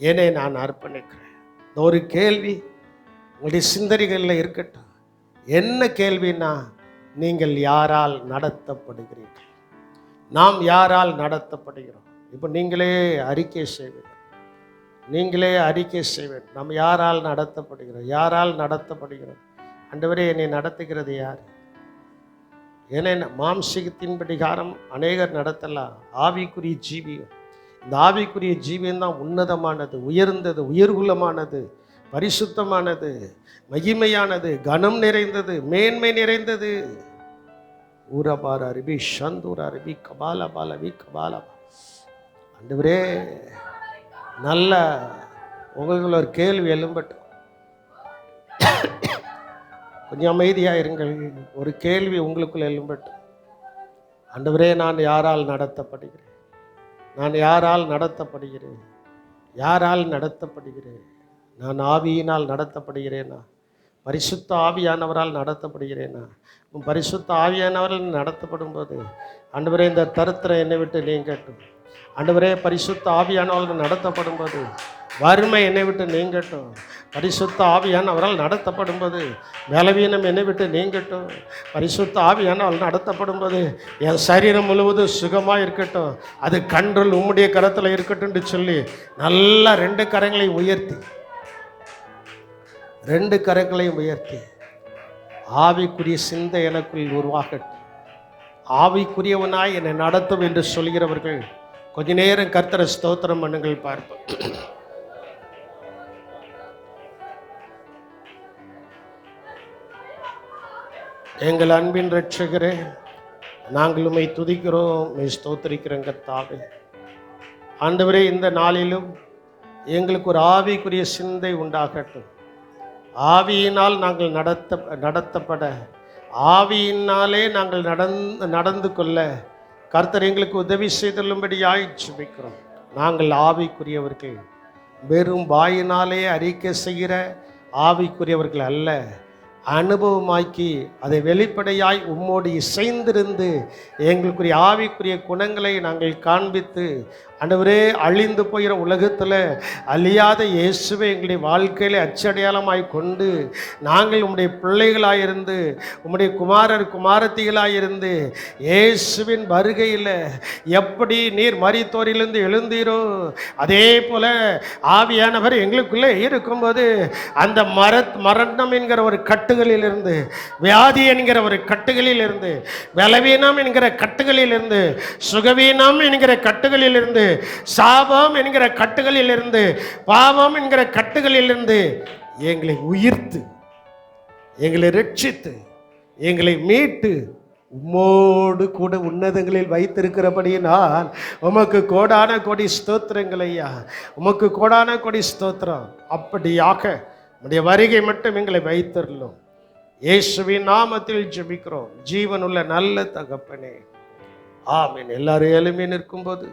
என்னை நான் அர்ப்பணிக்கிறேன். இந்த ஒரு கேள்வி உங்களுடைய சிந்தனைகளில் இருக்கட்டும். என்ன கேள்வினா, நீங்கள் யாரால் நடத்தப்படுகிறீர்கள்? நாம் யாரால் நடத்தப்படுகிறோம்? இப்போ நீங்களே அறிக்கை செய்வீர்கள், நீங்களே அறிக்கை செய்வேன். நாம் யாரால் நடத்தப்படுகிறோம்? யாரால் நடத்தப்படுகிறோம்? ஆண்டவரே என்னை நடத்துகிறது யார்? ஏன்னா மாம்சிகத்தின்படிகாரம் அநேகர் நடத்தலாம். ஆவிக்குரிய ஜீவியம், இந்த ஆவிக்குரிய ஜீவியம் தான் உன்னதமானது, உயர்ந்தது, உயர்குலமானது, பரிசுத்தமானது, மகிமையானது, கனம் நிறைந்தது, மேன்மை நிறைந்தது. ஊரபார அருபி சந்தூர அருபி கபால பாலவி கபால. ஆண்டவரே, நல்ல உங்களுக்குள்ள ஒரு கேள்வி எழும்பட்டும். கொஞ்சம் அமைதியாக இருங்கள். ஒரு கேள்வி உங்களுக்குள்ள எழும்பட்டும். ஆண்டவரே, நான் யாரால் நடத்தப்படுகிறேன்? நான் யாரால் நடத்தப்படுகிறேன்? யாரால் நடத்தப்படுகிறேன்? நான் ஆவியினால் நடத்தப்படுகிறேனா? பரிசுத்த ஆவியானவரால் நடத்தப்படுகிறேனா? பரிசுத்த ஆவியானவரால் நடத்தப்படும் போது, ஆண்டவரே இந்த தரித்திரம் என்னை விட்டு நீங்கட்டும். ஆண்டவரே பரிசுத்த ஆவியானவரால் நடத்தப்படும் போது வறுமை என்னை விட்டு நீங்கட்டும். பரிசுத்த ஆவியானவரால் நடத்தப்படும் போது பலவீனம் என்னை விட்டு நீங்கட்டும். பரிசுத்த ஆவியானவரால் நடத்தப்படும் போது என் சரீரம் முழுவதும் சுகமாக இருக்கட்டும். அது கண்ட்ரோல் உம்முடைய கரத்தில் இருக்கட்டும் சொல்லி நல்லா ரெண்டு கரங்களையும் உயர்த்தி ஆவிக்குரிய சிந்தை எனக்குள் உருவாகட்டும். ஆவிக்குரியவனாய் என்னை நடத்தும் என்று சொல்கிறவர்கள் கொஞ்ச நேரம் கர்த்தரை ஸ்தோத்திரம் பண்ணுங்கள் பார்ப்போம். எங்கள் அன்பின் ரட்சகரே, நாங்கள் உம்மை துதிக்கிறோம், உம்மை ஸ்தோத்திரிக்கிறோம் கர்த்தாவே. ஆண்டவரே, இந்த நாளிலும் எங்களுக்கு ஒரு ஆவிக்குரிய சிந்தை உண்டாகட்டும். ஆவியினால் நாங்கள் நடத்தப்பட, ஆவியினாலே நாங்கள் நடந்து கொள்ள கர்த்தர் எங்களுக்கு உதவி செய்தல்லும்படியாய் ஜெபிக்கிறோம். நாங்கள் ஆவிக்குரியவர்கள், வெறும் வாயினாலே அறிக்கை செய்கிற ஆவிக்குரியவர்கள் அல்ல, அனுபவமாக்கி அதை வெளிப்படையாய் உம்மோடு இசைந்திருந்து எங்களுக்குரிய ஆவிக்குரிய குணங்களை நாங்கள் காண்பித்து, ஆண்டவரே அழிந்து போகிற உலகத்தில் அழியாத இயேசுவை எங்களுடைய வாழ்க்கையில் அச்சடையாளமாய் கொண்டு நாங்கள் உம்முடைய பிள்ளைகளாயிருந்து, உம்முடைய குமாரத்திகளாயிருந்து இயேசுவின் வருகையில் எப்படி நீர் மரித்தோரிலிருந்து எழுந்தீரோ அதே போல ஆவியானவர் எங்களுக்குள்ளே இருக்கும்போது அந்த மரணம் என்கிற ஒரு கட்டுகளிலிருந்து, வியாதி என்கிற ஒரு கட்டுகளிலிருந்து, பலவீனம் என்கிற கட்டுகளிலிருந்து, சுகவீனம் என்கிற கட்டுகளிலிருந்து, சாபம் என்கிற கட்டுகளிலிருந்து, பாவம் என்கிற கட்டுகளிலிருந்து எங்களை உயிர்த்து, எங்களை ரட்சித்து, எங்களை மீட்டு உம்மோடு கூட உன்னதங்களில் வைத்திருக்கிறபடியினால் உமக்கு கோடான கோடி ஸ்தோத்திரங்கள் ஐயா, உமக்கு கோடான கோடி ஸ்தோத்திரம். அப்படியாக உம்முடைய வருகை மட்டும் எங்களை வைத்திருந்தோம். இயேசுவின் நாமத்தில் ஜெபிக்கிறோம் ஜீவனுள்ள நல்ல தகப்பனே, ஆமென். எல்லாரும் எழும்பி நிற்கும்போது